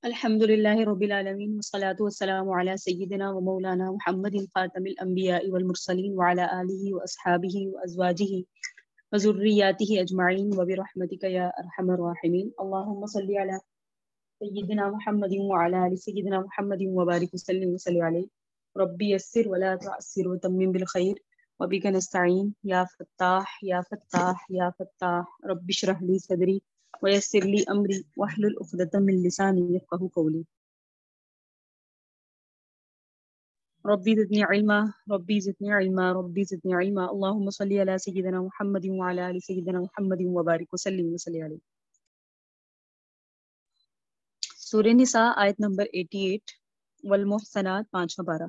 الحمد لله رب العالمين والصلاة والسلام على سيدنا ومولانا محمد خاتم الأنبياء والمرسلين وعلى آله وأصحابه وأزواجه وذرياته أجمعين وبرحمتك يا أرحم الراحمين. اللهم صل على سيدنا محمد وعلى آل سيدنا محمد وبارك وسلم عليه ربي يسر ولا تعسر وتمم بالخير وبك نستعين يا فتاح يا فتاح يا فتاح رب اشرح لي صدري ويسر لي أمري واحلل عقدة من لساني يفقهوا قولي. ربي زدني علما ربي زدني علما ربي زدني علما. اللهم صل على سيدنا محمد وعلى آل سيدنا محمد وبارك وسلم عليه. سورہ نساء آیت نمبر 88 والمحصنات 5واں پارہ.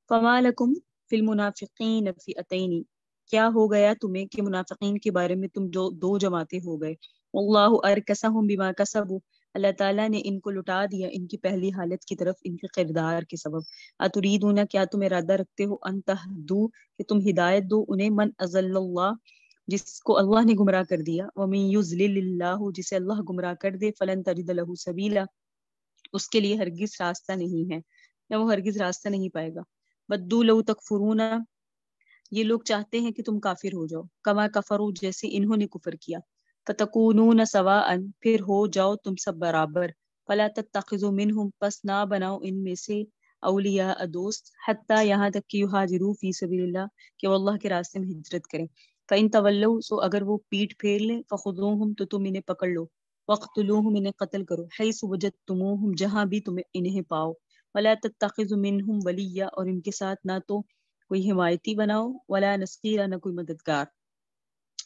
فما لکم فی المنافقین فئتین، کیا ہو گیا تمہیں کہ منافقین کے بارے میں تم جو دو جماعتیں ہو گئے. واللہ ارکسہم بما کسبوا، اللہ تعالیٰ نے ان کو لٹا دیا ان کی پہلی حالت کی طرف ان کے کردار کے سبب. اتریدون، کیا تم ارادہ رکھتے ہو، ان تہدو، کہ تم ہدایت دو انہیں، من اضل اللہ، جس کو اللہ نے گمراہ کر دیا، ومن یضلل اللہ، جسے اللہ گمراہ کر دے، فلن تجد لہ سبیلا، اس کے لیے ہرگز راستہ نہیں ہے یا وہ ہرگز راستہ نہیں پائے گا. بدو لو تکفرون، یہ لوگ چاہتے ہیں کہ تم کافر ہو جاؤ، کما کفروا، جیسے انہوں نے کفر کیا. فتکونون سواء، پھر ہو جاؤ تم سب برابر. فلا تتخذوا منہم، پس نہ بناؤ ان میں سے، اولیاء دوست، حتی یہاں تک کہ یہاجروا فی سبیل اللہ، کہ وہ اللہ کے راستے میں ہجرت کریں. فإن تولوا، سو اگر وہ پیٹھ پھیر لیں، فخذوہم، تو تم انہیں پکڑ لو، وقتلوہم، انہیں قتل کرو، حیث وجدتموہم، جہاں بھی تم انہیں پاؤ. ولا تتخذوا منہم ولیا، اور ان کے ساتھ نہ تو کوئی حمایتی بناؤ، ولا نصیرا، نہ کوئی مددگار،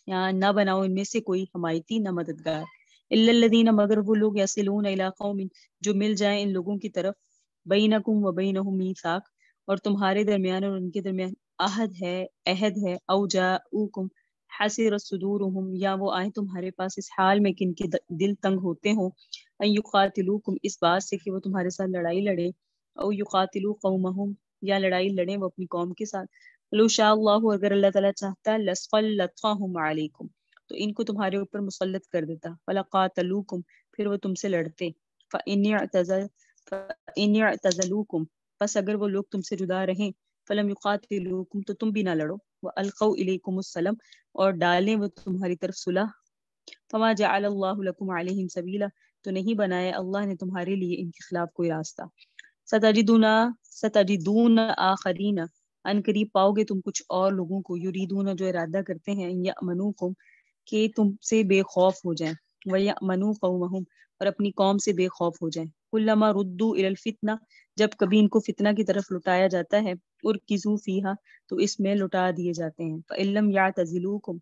یا نہ بناؤ ان میں سے کوئی حمایتی نہ مددگار. الا الذین، مگر وہ لوگ، یصلون الی قوم، جو مل جائیں ان لوگوں کی طرف، بینکم و بینہم میثاق، اور تمہارے درمیان اور ان کے درمیان عہد ہے، او جاؤکم حسرت صدورہم، یا وہ آئیں تمہارے پاس اس حال میں کہ ان کے دل تنگ ہوتے ہوں، ان یقاتلوکم، اس بات سے کہ وہ تمہارے ساتھ لڑائی لڑے، او یقاتلوا قومہم، یا لڑائی لڑیں وہ اپنی قوم کے ساتھ. لو شاء اللہ، اگر اللہ تعالیٰ چاہتا، لسلطہم علیکم، تو ان کو تمہارے اوپر مسلط کر دیتا. فلقاتلوکم، پھر وہ تم سے لڑتے. فإن اعتزلوکم، پس اگر وہ لوگ تم سے جدا رہیں، فلم یقاتلوکم، تو تم بھی نہ لڑو. وألقوا الیکم السلام، اور ڈالیں وہ تمہاری طرف صلح. فما جعل اللہ لکم علیہم سبیلا، تو نہیں بنایا اللہ نے تمہارے لیے ان کے خلاف کوئی راستہ. ستجدون آخرین، ان قریب پاؤ گے تم کچھ اور لوگوں کو، یریدون، جو ارادہ کرتے ہیں، یأمنوکم، کہ تم سے بے خوف ہو جائیں، ویأمنوا قومہم، اور اپنی قوم سے بے خوف ہو جائیں. کلما ردوا الی الفتنہ، جب کبھی ان کو فتنہ کی طرف لٹایا جاتا ہے، ارکزوا فیہا، تو اس میں لٹا دیے جاتے ہیں. فإن لم یعتزلوکم،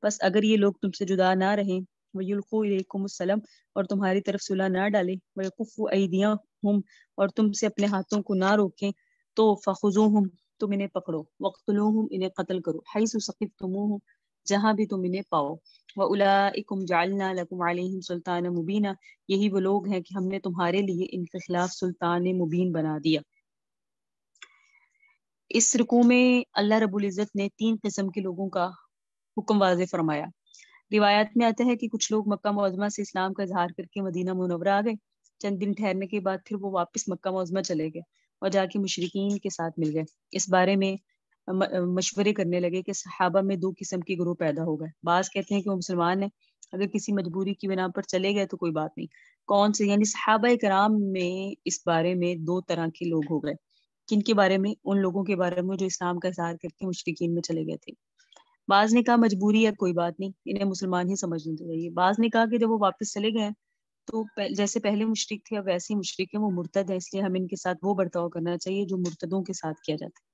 بس اگر یہ لوگ تم سے جدا نہ رہیں، ویلقوا الیکم السلام، اور تمہاری طرف صلح نہ ڈالیں، ویکفوا ایدیہم، اور تم سے اپنے ہاتھوں کو نہ روکیں، تو فخذوہم، تم انہیں پکڑو، وقتلوہم، انہیں قتل کرو، حیث ثقفتموہم، جہاں بھی تم انہیں پاؤ. وَأُولَٰئِکُمْ جَعَلْنَا لَکُمْ عَلَیہم سُلْطَانًا مُبِینًا، یہی وہ لوگ ہیں کہ ہم نے تمہارے لیے ان کے خلاف سلطان مبین بنا دیا. اس رکوع میں اللہ رب العزت نے 3 قسم کے لوگوں کا حکم واضح فرمایا. روایات میں آتا ہے کہ کچھ لوگ مکہ معظمہ سے اسلام کا اظہار کر کے مدینہ منورہ آ گئے. چند دن ٹھہرنے کے بعد پھر وہ واپس مکہ معظمہ چلے گئے اور جا کے مشرکین کے ساتھ مل گئے. اس بارے میں مشورے کرنے لگے کہ صحابہ میں 2 قسم کے گروہ پیدا ہو گئے. بعض کہتے ہیں کہ وہ مسلمان ہیں، اگر کسی مجبوری کی بنا پر چلے گئے تو کوئی بات نہیں. کون سے؟ یعنی صحابہ کرام میں اس بارے میں 2 طرح کے لوگ ہو گئے. کن کے بارے میں؟ ان لوگوں کے بارے میں جو اسلام کا اظہار کر کے مشرکین میں چلے گئے تھے. بعض نے کہا مجبوری ہے، کوئی بات نہیں، انہیں مسلمان ہی سمجھنا چاہیے. بعض نے کہا کہ جب وہ واپس چلے گئے تو جیسے پہلے مشرک تھے اب ویسے ہی مشرک ہیں، وہ مرتد ہے، اس لیے ہمیں ان کے ساتھ وہ برتاؤ کرنا چاہیے جو مرتدوں کے ساتھ کیا جاتا ہے.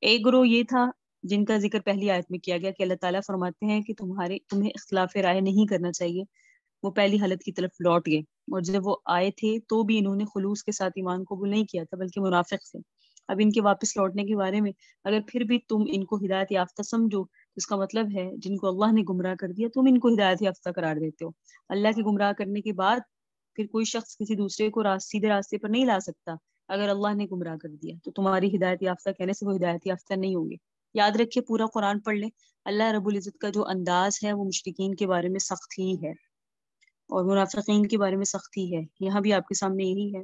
ایک گروہ یہ تھا جن کا ذکر پہلی آیت میں کیا گیا کہ اللہ تعالیٰ فرماتے ہیں کہ تمہیں اختلاف رائے نہیں کرنا چاہیے. وہ پہلی حالت کی طرف لوٹ گئے، اور جب وہ آئے تھے تو بھی انہوں نے خلوص کے ساتھ ایمان قبول نہیں کیا تھا بلکہ منافق تھے. اب ان کے واپس لوٹنے کے بارے میں اگر پھر بھی تم ان کو ہدایت یافتہ سمجھو، اس کا مطلب ہے جن کو اللہ نے گمراہ کر دیا تم ان کو ہدایت یافتہ قرار دیتے ہو. اللہ کے گمراہ کرنے کے بعد پھر کوئی شخص کسی دوسرے کو سیدھے راستے پر نہیں لا سکتا. اگر اللہ نے گمراہ کر دیا تو تمہاری ہدایت یافتہ کہنے سے وہ ہدایت یافتہ نہیں ہوں گے. یاد رکھیے پورا قرآن پڑھ لیں، اللہ رب العزت کا جو انداز ہے وہ مشرکین کے بارے میں سخت ہی ہے اور منافقین کے بارے میں سخت ہی ہے. یہاں بھی آپ کے سامنے یہی ہے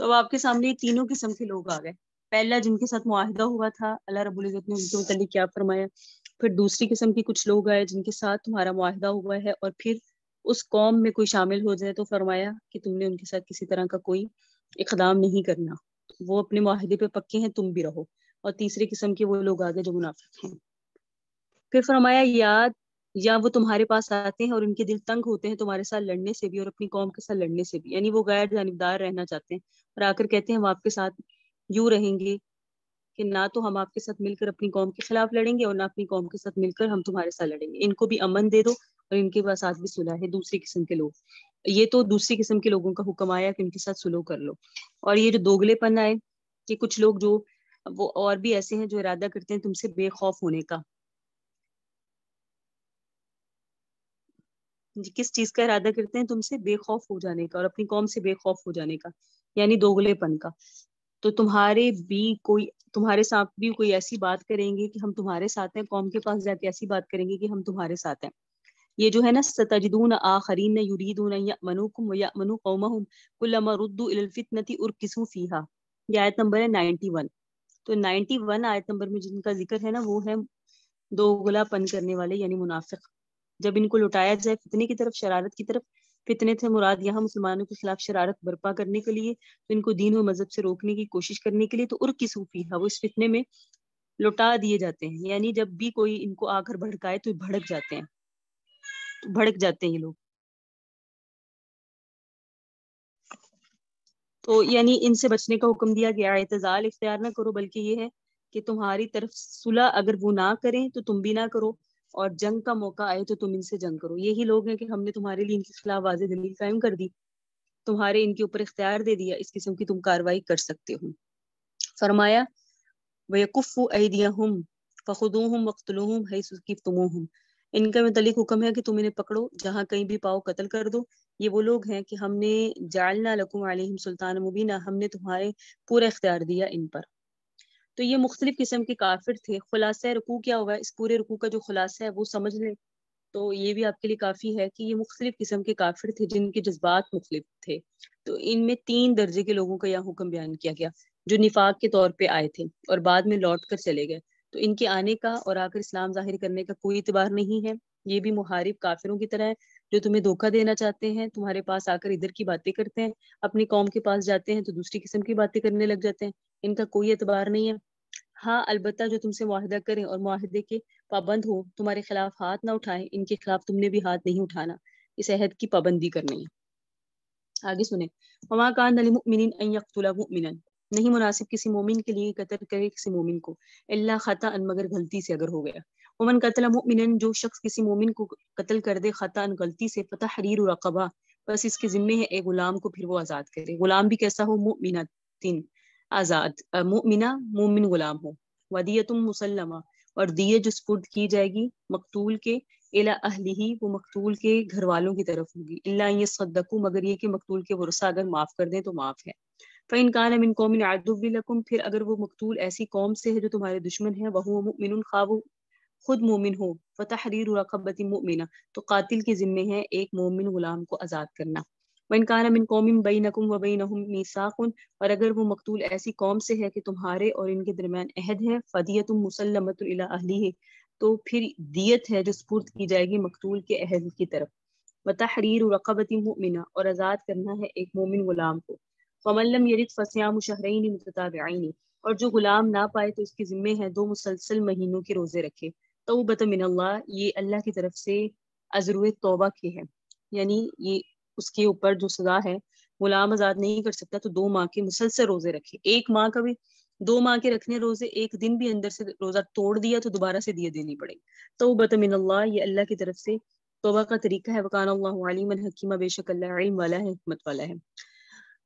تو اب آپ کے سامنے تینوں قسم کے لوگ آ گئے. پہلا جن کے ساتھ معاہدہ ہوا تھا اللہ رب العزت نے ان کے متعلق کیا فرمایا. پھر دوسری قسم کے کچھ لوگ آئے جن کے ساتھ تمہارا معاہدہ ہوا ہے اور پھر اس قوم میں کوئی شامل ہو جائے تو فرمایا کہ تم نے ان کے ساتھ کسی طرح کا کوئی اقدام نہیں کرنا, وہ اپنے معاہدے پہ پکے ہیں, تم بھی رہو. اور تیسری قسم کے وہ لوگ آگے جو منافق ہیں. پھر فرمایا یا وہ تمہارے پاس آتے ہیں اور ان کے دل تنگ ہوتے ہیں تمہارے ساتھ لڑنے سے بھی اور اپنی قوم کے ساتھ لڑنے سے بھی, یعنی وہ غیر جانبدار رہنا چاہتے ہیں اور آ کر کہتے ہیں ہم آپ کے ساتھ یوں رہیں گے کہ نہ تو ہم آپ کے ساتھ مل کر اپنی قوم کے خلاف لڑیں گے اور نہ اپنی قوم کے ساتھ مل کر ہم تمہارے ساتھ لڑیں گے, ان کو بھی امن دے دو اور ان کے ساتھ بھی صلح ہے. دوسری قسم کے لوگ, یہ تو دوسری قسم کے لوگوں کا حکم آیا کہ ان کے ساتھ صلح کر لو. اور یہ جو دوگلے پن آئے کہ کچھ لوگ جو وہ اور بھی ایسے ہیں جو ارادہ کرتے ہیں تم سے بے خوف ہونے کا. کس چیز کا ارادہ کرتے ہیں؟ تم سے بے خوف ہو جانے کا اور اپنی قوم سے بے خوف ہو جانے کا, یعنی دوگلے پن کا. تو تمہارے ساتھ بھی کوئی ایسی بات کریں گے کہ ہم تمہارے ساتھ ہیں, قوم کے پاس جا کے ایسی بات کریں گے کہ ہم تمہارے ساتھ ہیں. یہ جو ہے نا ستجدون آخرین یریدون ان یأمنوکم ویأمنوا قومہم کلما ردوا الی الفتنۃ ارکسوا فیہا. یہ آیت نمبر ہے 91. تو 91 آیت نمبر میں جن کا ذکر ہے نا وہ ہے دوگلا پن کرنے والے یعنی منافق. جب ان کو لٹایا جائے فتنے کی طرف, شرارت کی طرف, فتنے تھے مراد یہاں مسلمانوں کے خلاف شرارت برپا کرنے کے لیے, تو ان کو دین و مذہب سے روکنے کی کوشش کرنے کے لیے, تو ارکسوا فیہا وہ اس فتنے میں لٹا دیے جاتے ہیں. یعنی جب بھی کوئی ان کو آ کر بھڑکائے تو بھڑک جاتے ہیں, یہ لوگ. تو یعنی ان سے بچنے کا حکم دیا گیا, اعتزال اختیار نہ کرو, بلکہ یہ ہے کہ تمہاری طرف صلح اگر وہ نہ کریں تو تم بھی نہ کرو, اور جنگ کا موقع آئے تو تم ان سے جنگ کرو. یہی لوگ ہیں کہ ہم نے تمہارے لیے ان کے خلاف واضح دلیل قائم کر دی, تمہارے ان کے اوپر اختیار دے دیا, اس قسم کی تم کاروائی کر سکتے ہو. فرمایا وَيَكُفُّ أَيْدِيَهُمْ فَخُذُوهُمْ وَاقْتُلُوهُمْ حَيْثُ ثَقِفْتُمُوهُمْ. ان کا متعلق حکم ہے کہ تم انہیں پکڑو, جہاں کہیں بھی پاؤ قتل کر دو. یہ وہ لوگ ہیں کہ ہم نے جعلنا لکم علیہم سلطان مبینہ, ہم نے تمہارے پورا اختیار دیا ان پر. تو یہ مختلف قسم کے کافر تھے. خلاصہ رکوع کیا ہوگا, اس پورے رکوع کا جو خلاصہ ہے وہ سمجھ لیں تو یہ بھی آپ کے لیے کافی ہے کہ یہ مختلف قسم کے کافر تھے جن کے جذبات مختلف تھے. تو ان میں 3 درجے کے لوگوں کا یہاں حکم بیان کیا گیا جو نفاق کے طور پہ آئے تھے اور بعد میں لوٹ کر چلے گئے. تو ان کے آنے کا اور آ کر اسلام ظاہر کرنے کا کوئی اعتبار نہیں ہے. یہ بھی محارب کافروں کی طرح ہے جو تمہیں دھوکہ دینا چاہتے ہیں, تمہارے پاس آ کر ادھر کی باتیں کرتے ہیں, اپنی قوم کے پاس جاتے ہیں تو دوسری قسم کی باتیں کرنے لگ جاتے ہیں. ان کا کوئی اعتبار نہیں ہے. ہاں البتہ جو تم سے معاہدہ کریں اور معاہدے کے پابند ہو, تمہارے خلاف ہاتھ نہ اٹھائیں, ان کے خلاف تم نے بھی ہاتھ نہیں اٹھانا, اس عہد کی پابندی کرنی ہے. آگے سنیں. وما کان للمؤمن ان یقتل مؤمنا, نہیں مناسب کسی مومن کے لیے قتل کرے کسی مومن کو, الا خطأ مگر غلطی سے اگر ہو گیا. ومن قتل مؤمنا, جو شخص کسی مومن کو قتل کر دے خطأ غلطی سے, فتحریر رقبہ, بس اس کے ذمے ہے ایک غلام کو پھر وہ آزاد کرے. غلام بھی کیسا ہو؟ مؤمنۃ, آزاد, مؤمنہ مومن غلام ہو. ودیۃ مسلمہ, اور دیت جو سپرد کی جائے گی مقتول کے, الی اہلہ, وہ مقتول کے گھر والوں کی طرف ہوگی. الا ان یصدقوا, مگر یہ کہ مقتول کے ورثہ اگر معاف کر دیں تو معاف ہے. فإن كان من قوم عدو لكم, پھر اگر وہ مقتول ایسی قوم سے ہے جو تمہارے دشمن ہے, وهو مؤمن, خواہ وہ خود مومن ہو, فتحریر رقبۃ مؤمنہ, تو قاتل کے ذمے ہے ایک مومن غلام کو آزاد کرنا. وإن كان من قوم بينكم وبينهم ميثاق, اور اگر وہ مقتول ایسی قوم سے ہے کہ تمہارے اور ان کے درمیان عہد ہے, فدیۃ مسلمۃ الی اہلہ, تو پھر دیت ہے جو سپرد کی جائے گی مقتول کے اہل کی طرف. وتحریر رقبۃ مؤمنہ, اور آزاد کرنا ہے ایک مومن غلام کو. فمن لم یجد فصیام شہرین متتابعین, اور جو غلام نہ پائے تو اس کے ذمے ہے 2 مسلسل مہینوں کے روزے رکھے. توبۃ من اللہ, یہ اللہ کی طرف سے عذر توبہ کی ہے, یعنی یہ اس کے اوپر جو سزا ہے, غلام آزاد نہیں کر سکتا تو 2 ماہ کے مسلسل روزے رکھے. 1 ماہ کا بھی 2 ماہ کے رکھنے روزے, ایک دن بھی اندر سے روزہ توڑ دیا تو دوبارہ سے دیے دینی پڑے. توبۃ من اللہ, یہ اللہ کی طرف سے توبہ کا طریقہ ہے. وکان اللہ علیما حکیما, بے شک اللہ علم والا ہے, حکمت والا ہے.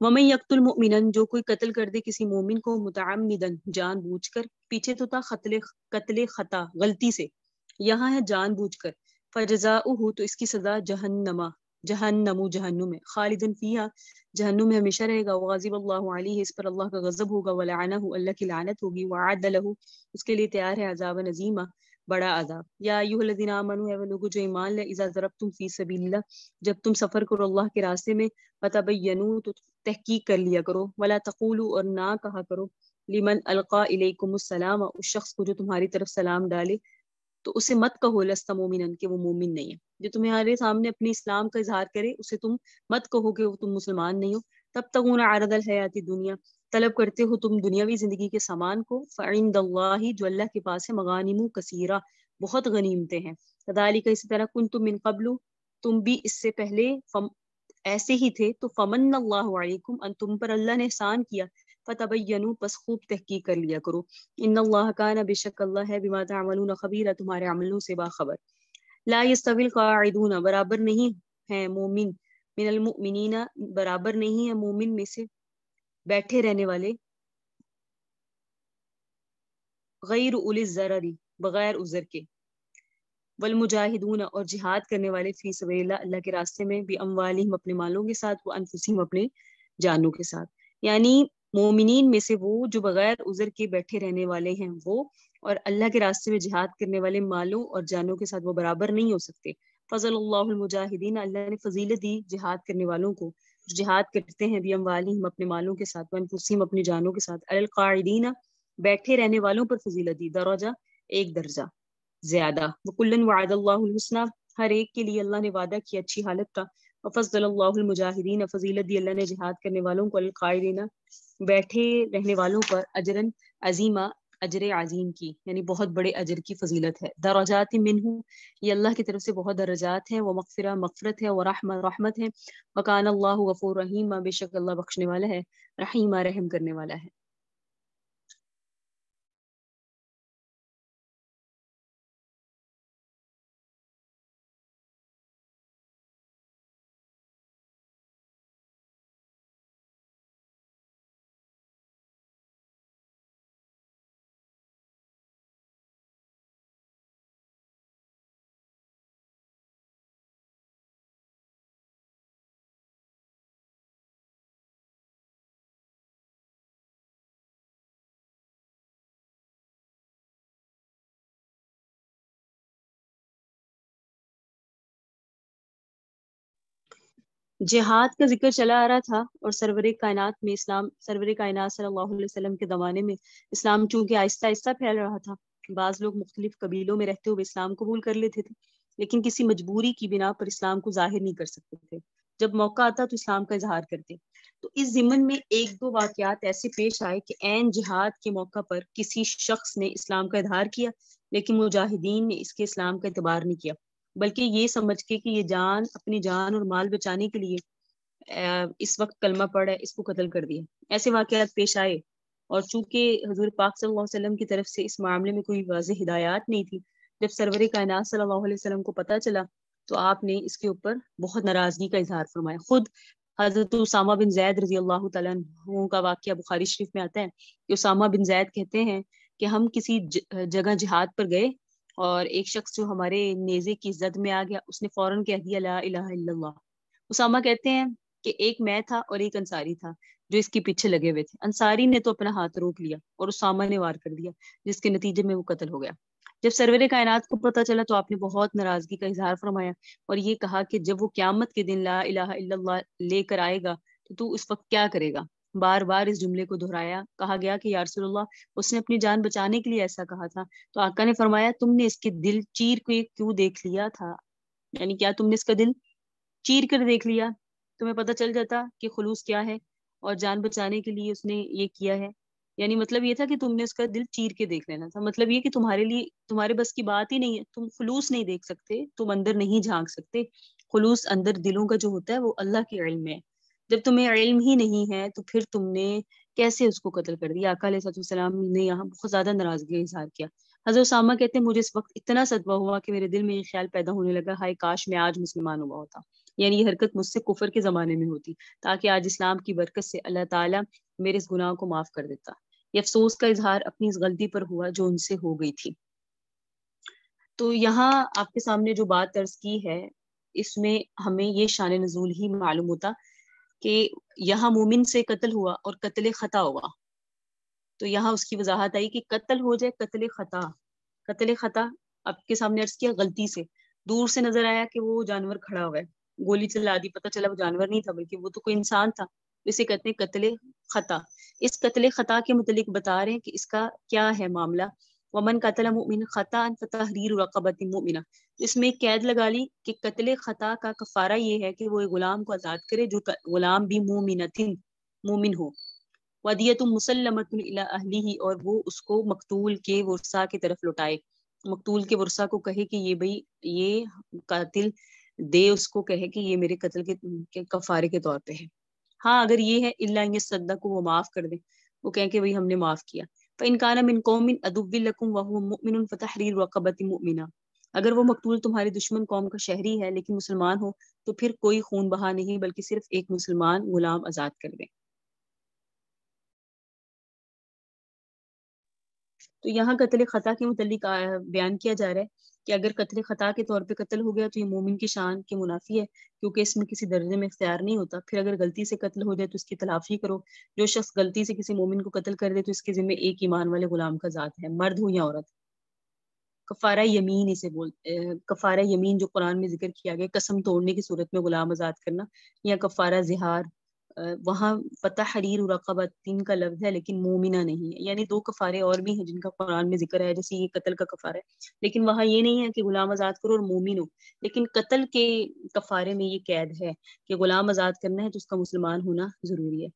ومن یقتل مؤمنا, جو کوئی قتل کر دے کسی مومن کو متعمدا, جان بوجھ کر, پیچھے تو تھا قتل خطا غلطی سے, یہاں ہے جان بوجھ کر. فجزاؤہ, تو اس کی سزا جہنم ہے, خالدن فیہا, جہنم میں ہمیشہ رہے گا. وغضب اللہ علیہ, اس پر اللہ کا غضب ہوگا. ولعنہ, اللہ کی لعنت ہوگی. وعد لہ, اس کے لیے تیار ہے عذاب عظیمہ, بڑا عذاب. یا ایھا الذین آمنوا، اے وہ لوگوں جو ایمان لے، اذا ضربتم فی سبیل اللہ، جب تم سفر کرو اللہ کے راستے میں، فتبینوا تو تحقیق کر لیا کرو، ولا تقولوا اور نہ کہا کرو، لمن القا الیکم السلام، اس شخص کو جو تمہاری طرف سلام ڈالے، تو اسے مت کہو لست مومنن کہ وہ مومن نہیں ہے. جو تمہارے سامنے اپنی اسلام کا اظہار کرے اسے تم مت کہو کہ وہ تم مسلمان نہیں ہو. تب تغون عرض الحیات دنیا، طلب کرتے ہو تم دنیاوی زندگی کے سامان کو، فعند اللہ جو اللہ کے پاس ہے، مغانم کثیرہ بہت غنیمتیں ہیں. کذالک اسی طرح کنتم من قبل تم بھی اس سے پہلے ایسے ہی تھے، تو فمن اللہ علیکم ان تم پر اللہ نے احسان کیا، فتبینوا پس خوب تحقیق کر لیا کرو. ان اللہ کان بے شک اللہ ہے بما تعملون خبیرہ تمہارے عملوں سے باخبر. لا یستوی القاعدون برابر نہیں ہے مومن، من المؤمنین برابر نہیں ہے مومن میں سے بیٹھے رہنے والے، غیر اولی الضرر بغیر عذر کے، والمجاہدون اور جہاد کرنے والے فی سبیل اللہ اللہ کے راستے میں، باموالہم اپنے مالوں کے ساتھ، وانفسہم اپنے جانوں کے ساتھ. یعنی مومنین میں سے وہ جو بغیر عذر کے بیٹھے رہنے والے ہیں وہ، اور اللہ کے راستے میں جہاد کرنے والے مالوں اور جانوں کے ساتھ وہ برابر نہیں ہو سکتے. فضل اللہ المجاہدین اللہ نے فضیلت دی جہاد کرنے والوں کو جو جہاد کرتے ہیں، باموالہم اپنے مالوں کے ساتھ، وانفسہم اپنی جانوں کے ساتھ، علی القاعدین بیٹھے رہنے والوں پر فضیلت دی، درجہ ایک درجہ زیادہ. وکلن وعد اللہ الحسنی ہر ایک کے لیے اللہ نے وعدہ کیا اچھی حالت کا. وفضل اللہ المجاہدین فضیلت دی اللہ نے جہاد کرنے والوں کو، القائدین بیٹھے رہنے والوں پر، اجرن عظیمہ اجر عظیم کی، یعنی بہت بڑے اجر کی فضیلت ہے. درجات منہ یہ اللہ کی طرف سے بہت درجات ہیں، وہ مغفرہ مغفرت ہے، وہ رحمہ رحمت ہے. وکان اللہ غفور رحیم بے شک اللہ بخشنے والا ہے، رحیمہ رحم کرنے والا ہے. جہاد کا ذکر چلا آ رہا تھا، اور سرور کائنات میں اسلام، سرور کائنات صلی اللہ علیہ وسلم کے زمانے میں اسلام چونکہ آہستہ آہستہ پھیل رہا تھا، بعض لوگ مختلف قبیلوں میں رہتے ہوئے اسلام قبول کر لیتے تھے، لیکن کسی مجبوری کی بنا پر اسلام کو ظاہر نہیں کر سکتے تھے. جب موقع آتا تو اسلام کا اظہار کرتے. تو اس ضمن میں ایک دو واقعات ایسے پیش آئے کہ عین جہاد کے موقع پر کسی شخص نے اسلام کا اظہار کیا، لیکن مجاہدین نے اس کے اسلام کا اعتبار نہیں کیا، بلکہ یہ سمجھ کے کہ یہ جان، اپنی جان اور مال بچانے کے لیے اس وقت کلمہ پڑھا ہے، اس کو قتل کر دیا. ایسے واقعات پیش آئے، اور چونکہ حضور پاک صلی اللہ علیہ وسلم کی طرف سے اس معاملے میں کوئی واضح ہدایات نہیں تھی، جب سرور کائنات صلی اللہ علیہ وسلم کو پتہ چلا تو آپ نے اس کے اوپر بہت ناراضگی کا اظہار فرمایا. خود حضرت اسامہ بن زید رضی اللہ تعالیٰ عنہ کا واقعہ بخاری شریف میں آتا ہے کہ اسامہ بن زید کہتے ہیں کہ ہم کسی جگہ جہاد پر گئے، اور ایک شخص جو ہمارے نیزے کی زد میں آ گیا، اس نے فوراً کہہ دیا لا الہ الا اللہ. اسامہ کہتے ہیں کہ ایک میں تھا اور ایک انصاری تھا جو اس کے پیچھے لگے ہوئے تھے. انصاری نے تو اپنا ہاتھ روک لیا اور اسامہ نے وار کر دیا، جس کے نتیجے میں وہ قتل ہو گیا. جب سرور کائنات کو پتہ چلا تو آپ نے بہت ناراضگی کا اظہار فرمایا، اور یہ کہا کہ جب وہ قیامت کے دن لا الہ الا اللہ لے کر آئے گا تو اس وقت کیا کرے گا. بار بار اس جملے کو دہرایا. کہا گیا کہ یا رسول اللہ، اس نے اپنی جان بچانے کے لیے ایسا کہا تھا. تو آقا نے فرمایا تم نے اس کے دل چیر کے کیوں دیکھ لیا تھا، یعنی کیا تم نے اس کا دل چیر کر دیکھ لیا، تمہیں پتہ چل جاتا کہ خلوص کیا ہے، اور جان بچانے کے لیے اس نے یہ کیا ہے. یعنی مطلب یہ تھا کہ تم نے اس کا دل چیر کے دیکھ لینا تھا. مطلب یہ کہ تمہارے لیے، تمہارے بس کی بات ہی نہیں ہے، تم خلوص نہیں دیکھ سکتے، تم اندر نہیں جھانک سکتے. خلوص اندر دلوں کا جو ہوتا ہے وہ اللہ کے علم میں ہے. جب تمہیں علم ہی نہیں ہے تو پھر تم نے کیسے اس کو قتل کر دیا. آقا علیہ السلام نے یہاں بہت زیادہ ناراضگی کا اظہار کیا. حضرت اسامہ کہتے ہیں مجھے اس وقت اتنا صدمہ ہوا کہ میرے دل میں یہ خیال پیدا ہونے لگا، ہائے کاش میں آج مسلمان ہوا ہوتا. یعنی یہ حرکت مجھ سے کفر کے زمانے میں ہوتی، تاکہ آج اسلام کی برکت سے اللہ تعالیٰ میرے اس گناہ کو معاف کر دیتا. یہ افسوس کا اظہار اپنی اس غلطی پر ہوا جو ان سے ہو گئی تھی. تو یہاں آپ کے سامنے جو بات درج کی ہے، اس میں ہمیں یہ شان نزول ہی معلوم ہوتا کہ یہاں مومن سے قتل ہوا اور قتل خطا ہوا. تو یہاں اس کی وضاحت آئی کہ قتل ہو جائے قتل خطا. قتل خطا آپ کے سامنے عرض کیا غلطی سے، دور سے نظر آیا کہ وہ جانور کھڑا ہوا ہے، گولی چلا دی، پتہ چلا وہ جانور نہیں تھا بلکہ وہ تو کوئی انسان تھا، اسے کہتے ہیں قتل خطا۔ اس قتل خطا کے متعلق بتا رہے ہیں کہ اس کا کیا ہے معاملہ۔ ومن قتل مؤمن خطا فتحریر رقبۃ مؤمنہ، اس میں ایک قید لگا لی کہ قتل خطا کا کفارہ یہ ہے کہ وہ ایک غلام کو آزاد کرے جو غلام بھی مومن ہو۔ ودیۃ مسلمۃ الی اہلہ، اور وہ اس کو مقتول کے ورثاء کی طرف لوٹائے، مقتول کے ورثاء کو کہے کہ یہ بھئی یہ قاتل دے، اس کو کہے کہ یہ میرے قتل کے کفارے کے طور پہ ہے۔ ہاں اگر یہ ہے الا ان یصدقوا، وہ معاف کر دیں، وہ کہیں کہ بھئی ہم نے معاف کیا۔ فإن كان من قوم عدو لكم وهو مؤمن فتحرير رقبة مؤمنة، اگر وہ مقتول تمہاری دشمن قوم کا شہری ہے لیکن مسلمان ہو تو پھر کوئی خون بہا نہیں بلکہ صرف ایک مسلمان غلام آزاد کر دیں۔ تو یہاں قتل خطا کے متعلق بیان کیا جا رہا ہے کہ اگر قتل خطا کے طور پہ قتل ہو گیا تو یہ مومن کی شان کے منافی ہے، کیونکہ اس میں کسی درجے میں اختیار نہیں ہوتا۔ پھر اگر غلطی سے قتل ہو جائے تو اس کی تلافی کرو۔ جو شخص غلطی سے کسی مومن کو قتل کر دے تو اس کے ذمہ ایک ایمان والے غلام کا ذات ہے، مرد ہو یا عورت۔ کفارہ یمین اسے کفارہ یمین جو قرآن میں ذکر کیا گیا، قسم توڑنے کی صورت میں غلام آزاد کرنا، یا کفارہ زہار، وہاں فتحریر رقبۃ تین کا لفظ ہے لیکن مومنہ نہیں ہے، یعنی دو کفارے اور بھی ہیں جن کا قرآن میں ذکر ہے، جیسے یہ قتل کا کفارہ ہے، لیکن وہاں یہ نہیں ہے کہ غلام آزاد کرو اور مومن ہو، لیکن قتل کے کفارے میں یہ قید ہے کہ غلام آزاد کرنا ہے تو اس کا مسلمان ہونا ضروری ہے۔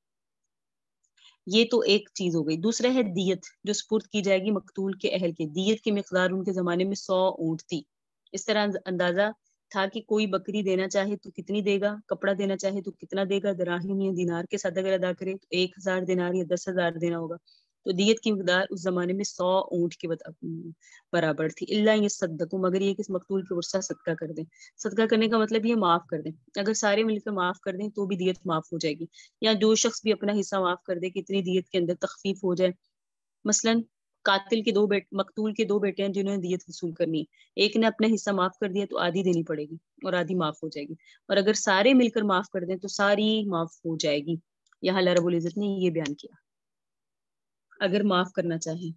یہ تو ایک چیز ہو گئی۔ دوسرا ہے دیت، جو سپرد کی جائے گی مقتول کے اہل کے۔ دیت کی مقدار ان کے زمانے میں 100 اونٹ تھی۔ اس طرح اندازہ تھا کہ کوئی بکری دینا چاہے تو کتنی دے گا، کپڑا دینا چاہے تو کتنا دے گا، دراہم یا دینار کے ساتھ اگر ادا کرے تو 1000 دینار یا 10,000 دینا ہوگا۔ تو دیت کی مقدار اس زمانے میں 100 اونٹ کے برابر تھی۔ اللہ یصدقوا، مگر یہ کہ اس مقتول کے ورثہ صدقہ کر دیں۔ صدقہ کرنے کا مطلب یہ معاف کر دیں، اگر سارے مل کر معاف کر دیں تو بھی دیت معاف ہو جائے گی، یا جو شخص بھی اپنا حصہ معاف کر دے کہ اتنی دیت کے اندر تخفیف ہو جائے۔ مثلا قاتل کے مقتول کے 2 بیٹے ہیں جنہوں نے دیت وصول کرنی ہے، ایک نے اپنا حصہ معاف کر دیا تو آدھی دینی پڑے گی اور آدھی معاف ہو جائے گی، اور اگر سارے مل کر معاف کر دیں تو ساری معاف ہو جائے گی۔ یہاں اللہ رب العزت نے یہ بیان کیا اگر معاف کرنا چاہیں۔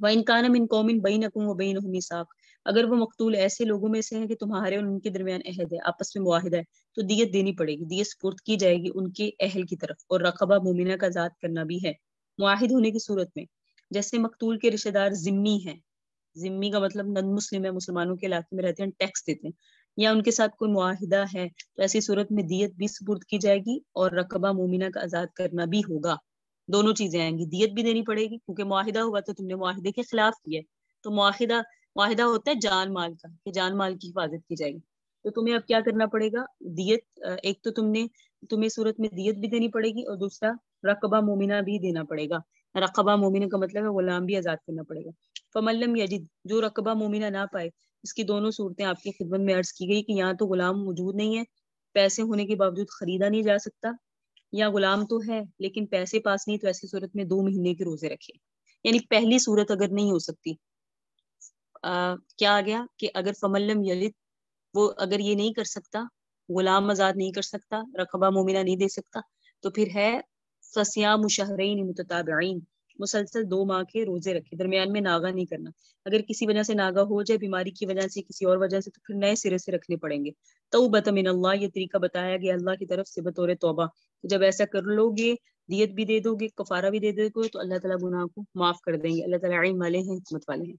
وَإِن كَانَ مِن قَوْمٍ بَيْنَكُمْ وَبَيْنَهُم مِيثَاقٌ، اگر وہ مقتول ایسے لوگوں میں سے ہیں کہ تمہارے اور ان کے درمیان عہد ہے، آپس میں معاہدہ ہے، تو دیت دینی پڑے گی، دیت سپرد کی جائے گی ان کے اہل کی طرف، اور رقبہ مومنہ کا آزاد کرنا بھی ہے معاہد ہونے کی صورت میں۔ جیسے مقتول کے رشتہ دار ذمی ہیں، ذمی کا مطلب نن مسلم ہے، مسلمانوں کے علاقے میں رہتے ہیں، ٹیکس دیتے ہیں، یا ان کے ساتھ کوئی معاہدہ ہے، تو ایسی صورت میں دیت بھی سپرد کی جائے گی اور رقبہ مومنہ کا آزاد کرنا بھی ہوگا۔ دونوں چیزیں آئیں گی، دیت بھی دینی پڑے گی کیونکہ معاہدہ ہوا تو تم نے معاہدے کے خلاف کیا ہے، تو معاہدہ ہوتا ہے جان مال کا، کہ جان مال کی حفاظت کی جائے گی، تو تمہیں اب کیا کرنا پڑے گا، دیت ایک تو تمہیں صورت میں دیت بھی دینی پڑے گی، اور دوسرا رقبہ مومنہ بھی دینا پڑے گا۔ رقبہ مومنہ کا مطلب ہے غلام بھی آزاد کرنا پڑے گا۔ فمن لم یجد، جو رقبہ مومنہ نہ پائے، اس کی دونوں صورتیں آپ کی خدمت میں عرض کی گئی کہ یہاں تو غلام موجود نہیں ہے، پیسے ہونے کے باوجود خریدا نہیں جا سکتا، یا غلام تو ہے لیکن پیسے پاس نہیں، تو ایسی صورت میں 2 مہینے کے روزے رکھے۔ یعنی پہلی صورت اگر نہیں ہو سکتی، کیا آ گیا کہ اگر فمن لم یلد، وہ اگر یہ نہیں کر سکتا، غلام آزاد نہیں کر سکتا، رقبہ مومنہ نہیں دے سکتا، تو پھر ہے فصیام شہرین متتابعین، مسلسل 2 ماہ کے روزے رکھے، درمیان میں ناغہ نہیں کرنا۔ اگر کسی وجہ سے ناغہ ہو جائے، بیماری کی وجہ سے، کسی اور وجہ سے، تو پھر نئے سرے سے رکھنے پڑیں گے۔ توبۃ من اللہ، یہ طریقہ بتایا گیا اللہ کی طرف سے بطور توبہ۔ جب ایسا کر لو گے، دیت بھی دے دو گے، کفارہ بھی دے دو گے، تو اللہ تعالیٰ گناہ کو معاف کر دیں گے۔ اللہ تعالیٰ علم والے ہیں، حکمت والے ہیں۔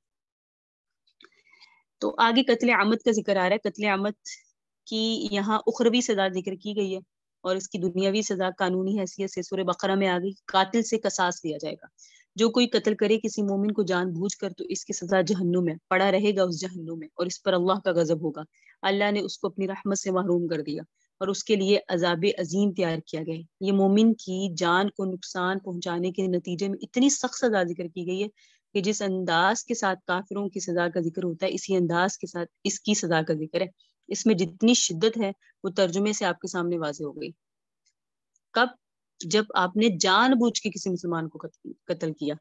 تو آگے قتل عمد کا ذکر آ رہا ہے۔ قتل عمد کی یہاں اخروی سزا ذکر کی گئی ہے، اور اس کی دنیاوی سزا قانونی حیثیت سے سورہ بقرہ میں آ گئی، قاتل سے قصاص لیا جائے گا۔ جو کوئی قتل کرے کسی مومن کو جان بوجھ کر تو اس کی سزا جہنم ہے، پڑا رہے گا اس جہنم میں، اور اس پر اللہ کا غضب ہوگا۔ اللہ نے اس کو اپنی رحمت سے محروم کر دیا، اور اس کے لیے عذاب عظیم تیار کیا گیا ہے۔ یہ مومن کی جان کو نقصان پہنچانے کے نتیجے میں اتنی سخت سزا ذکر کی گئی ہے کہ جس انداز کے ساتھ کافروں کی سزا کا ذکر ہوتا ہے، اسی انداز کے ساتھ اس کی سزا کا ذکر ہے۔ اس میں جتنی شدت ہے وہ ترجمے سے آپ کے سامنے واضح ہو گئی۔ کب؟ جب آپ نے جان بوجھ کے کسی مسلمان کو قتل کیا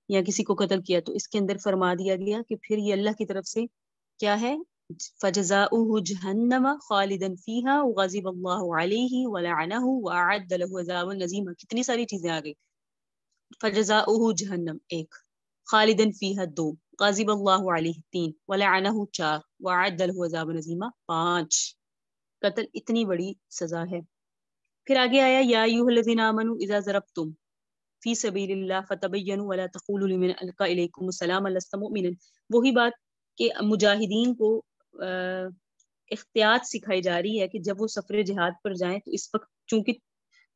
یا کسی کو قتل کیا، تو اس کے اندر فرما دیا گیا کہ پھر یہ اللہ کی طرف سے کیا ہے، فَجَزَاؤُهُ جَهَنَّمَ خَالِدًا فِيهَا وَغَضِبَ اللَّهُ عَلَيْهِ وَلَعَنَهُ وَأَعَدَّ لَهُ عَذَابًا عَظِيمًا۔ کتنی ساری چیزیں آ گئی۔ فَجَزَاؤُهُ جَهَنَّمَ 1، خَالِدًا فِيهَا 2، غضب اللہ علیہ 3 ولعنہ 4 وعد له عذابا عظیما 5. قتل اتنی بڑی سزا ہے. پھر آگے آیا یا ایھا الذین آمنوا اذا ضربتم فی سبیل اللہ فتبینوا ولا تقولوا لمن القى الیکم السلام لست مؤمنا. وہی بات کہ مجاہدین کو احتیاط سکھائی جا رہی ہے کہ جب وہ سفر جہاد پر جائیں تو اس وقت چونکہ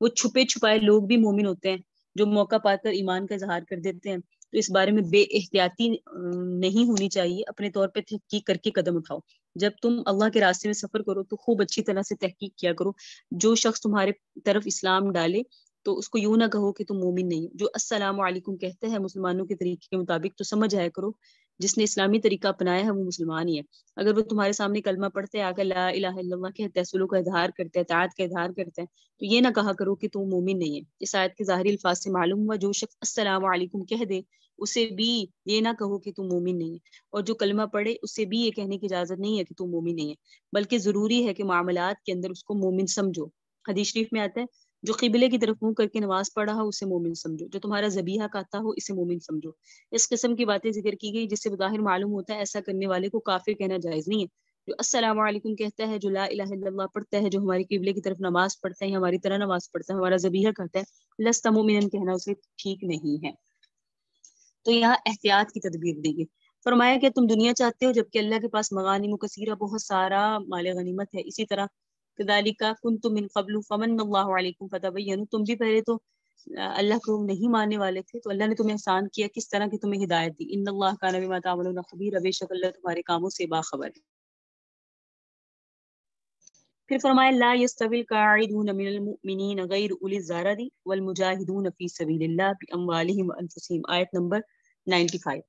وہ چھپے چھپائے لوگ بھی مومن ہوتے ہیں جو موقع پا کر ایمان کا اظہار کر دیتے ہیں، تو اس بارے میں بے احتیاطی نہیں ہونی چاہیے. اپنے طور پہ تحقیق کر کے قدم اٹھاؤ. جب تم اللہ کے راستے میں سفر کرو تو خوب اچھی طرح سے تحقیق کیا کرو. جو شخص تمہارے طرف اسلام ڈالے تو اس کو یوں نہ کہو کہ تم مومن نہیں. جو السلام علیکم کہتے ہیں مسلمانوں کے طریقے کے مطابق تو سمجھ آیا کرو جس نے اسلامی طریقہ اپنایا ہے وہ مسلمان ہی ہے. اگر وہ تمہارے سامنے کلمہ پڑھتے ہیں، آگے لا الہ الا اللہ کہتے ہیں، سلوک کا اظہار کرتے ہیں، اطاعت کا اظہار کرتے ہیں، تو یہ نہ کہا کرو کہ تم مومن نہیں ہے. اس آیت کے ظاہری الفاظ سے معلوم ہوا جو شخص السلام علیکم کہہ دے اسے بھی یہ نہ کہو کہ تم مومن نہیں ہے، اور جو کلمہ پڑھے اسے بھی یہ کہنے کی اجازت نہیں ہے کہ تم مومن نہیں ہے، بلکہ ضروری ہے کہ معاملات کے اندر اس کو مومن سمجھو. حدیث شریف میں آتا ہے جو قبلے کی طرف منہ کر کے نماز پڑھا ہو اسے مومن سمجھو، جو تمہارا ذبیحہ کاتا ہو اسے مومن سمجھو. اس قسم کی باتیں ذکر کی گئی جس سے بظاہر معلوم ہوتا ہے ایسا کرنے والے کو کافر کہنا جائز نہیں ہے. جو السلام علیکم کہتا ہے، جو لا الہ الا اللہ پڑھتا ہے، جو ہماری قبلے کی طرف نماز پڑھتا ہے، ہماری طرح نماز پڑھتا ہے، ہمارا ذبیحہ کرتا ہے، لست مؤمنا کہنا اسے ٹھیک نہیں ہے. تو یہاں احتیاط کی تدبیر دی گئی. فرمایا کہ تم دنیا چاہتے ہو جبکہ اللہ کے پاس مغانم کثیرہ بہت سارا مال غنیمت ہے. اسی طرح کذالک کنتم من قبل فمن اللہ علیکم فتبینوا، تم بھی پہلے تو اللہ کو نہیں ماننے والے تھے تو اللہ نے تمہیں احسان کیا کس طرح کی تمہیں ہدایت دی. ان اللہ کان بما تعملون خبیر، بے شک اللہ تمہارے کاموں سے باخبر ہے. پھر فرمایا لا یستوی القاعدون من المؤمنین غیر اولی الضرر والمجاہدون فی سبیل اللہ باموالہم وانفسہم. آیت نمبر 95.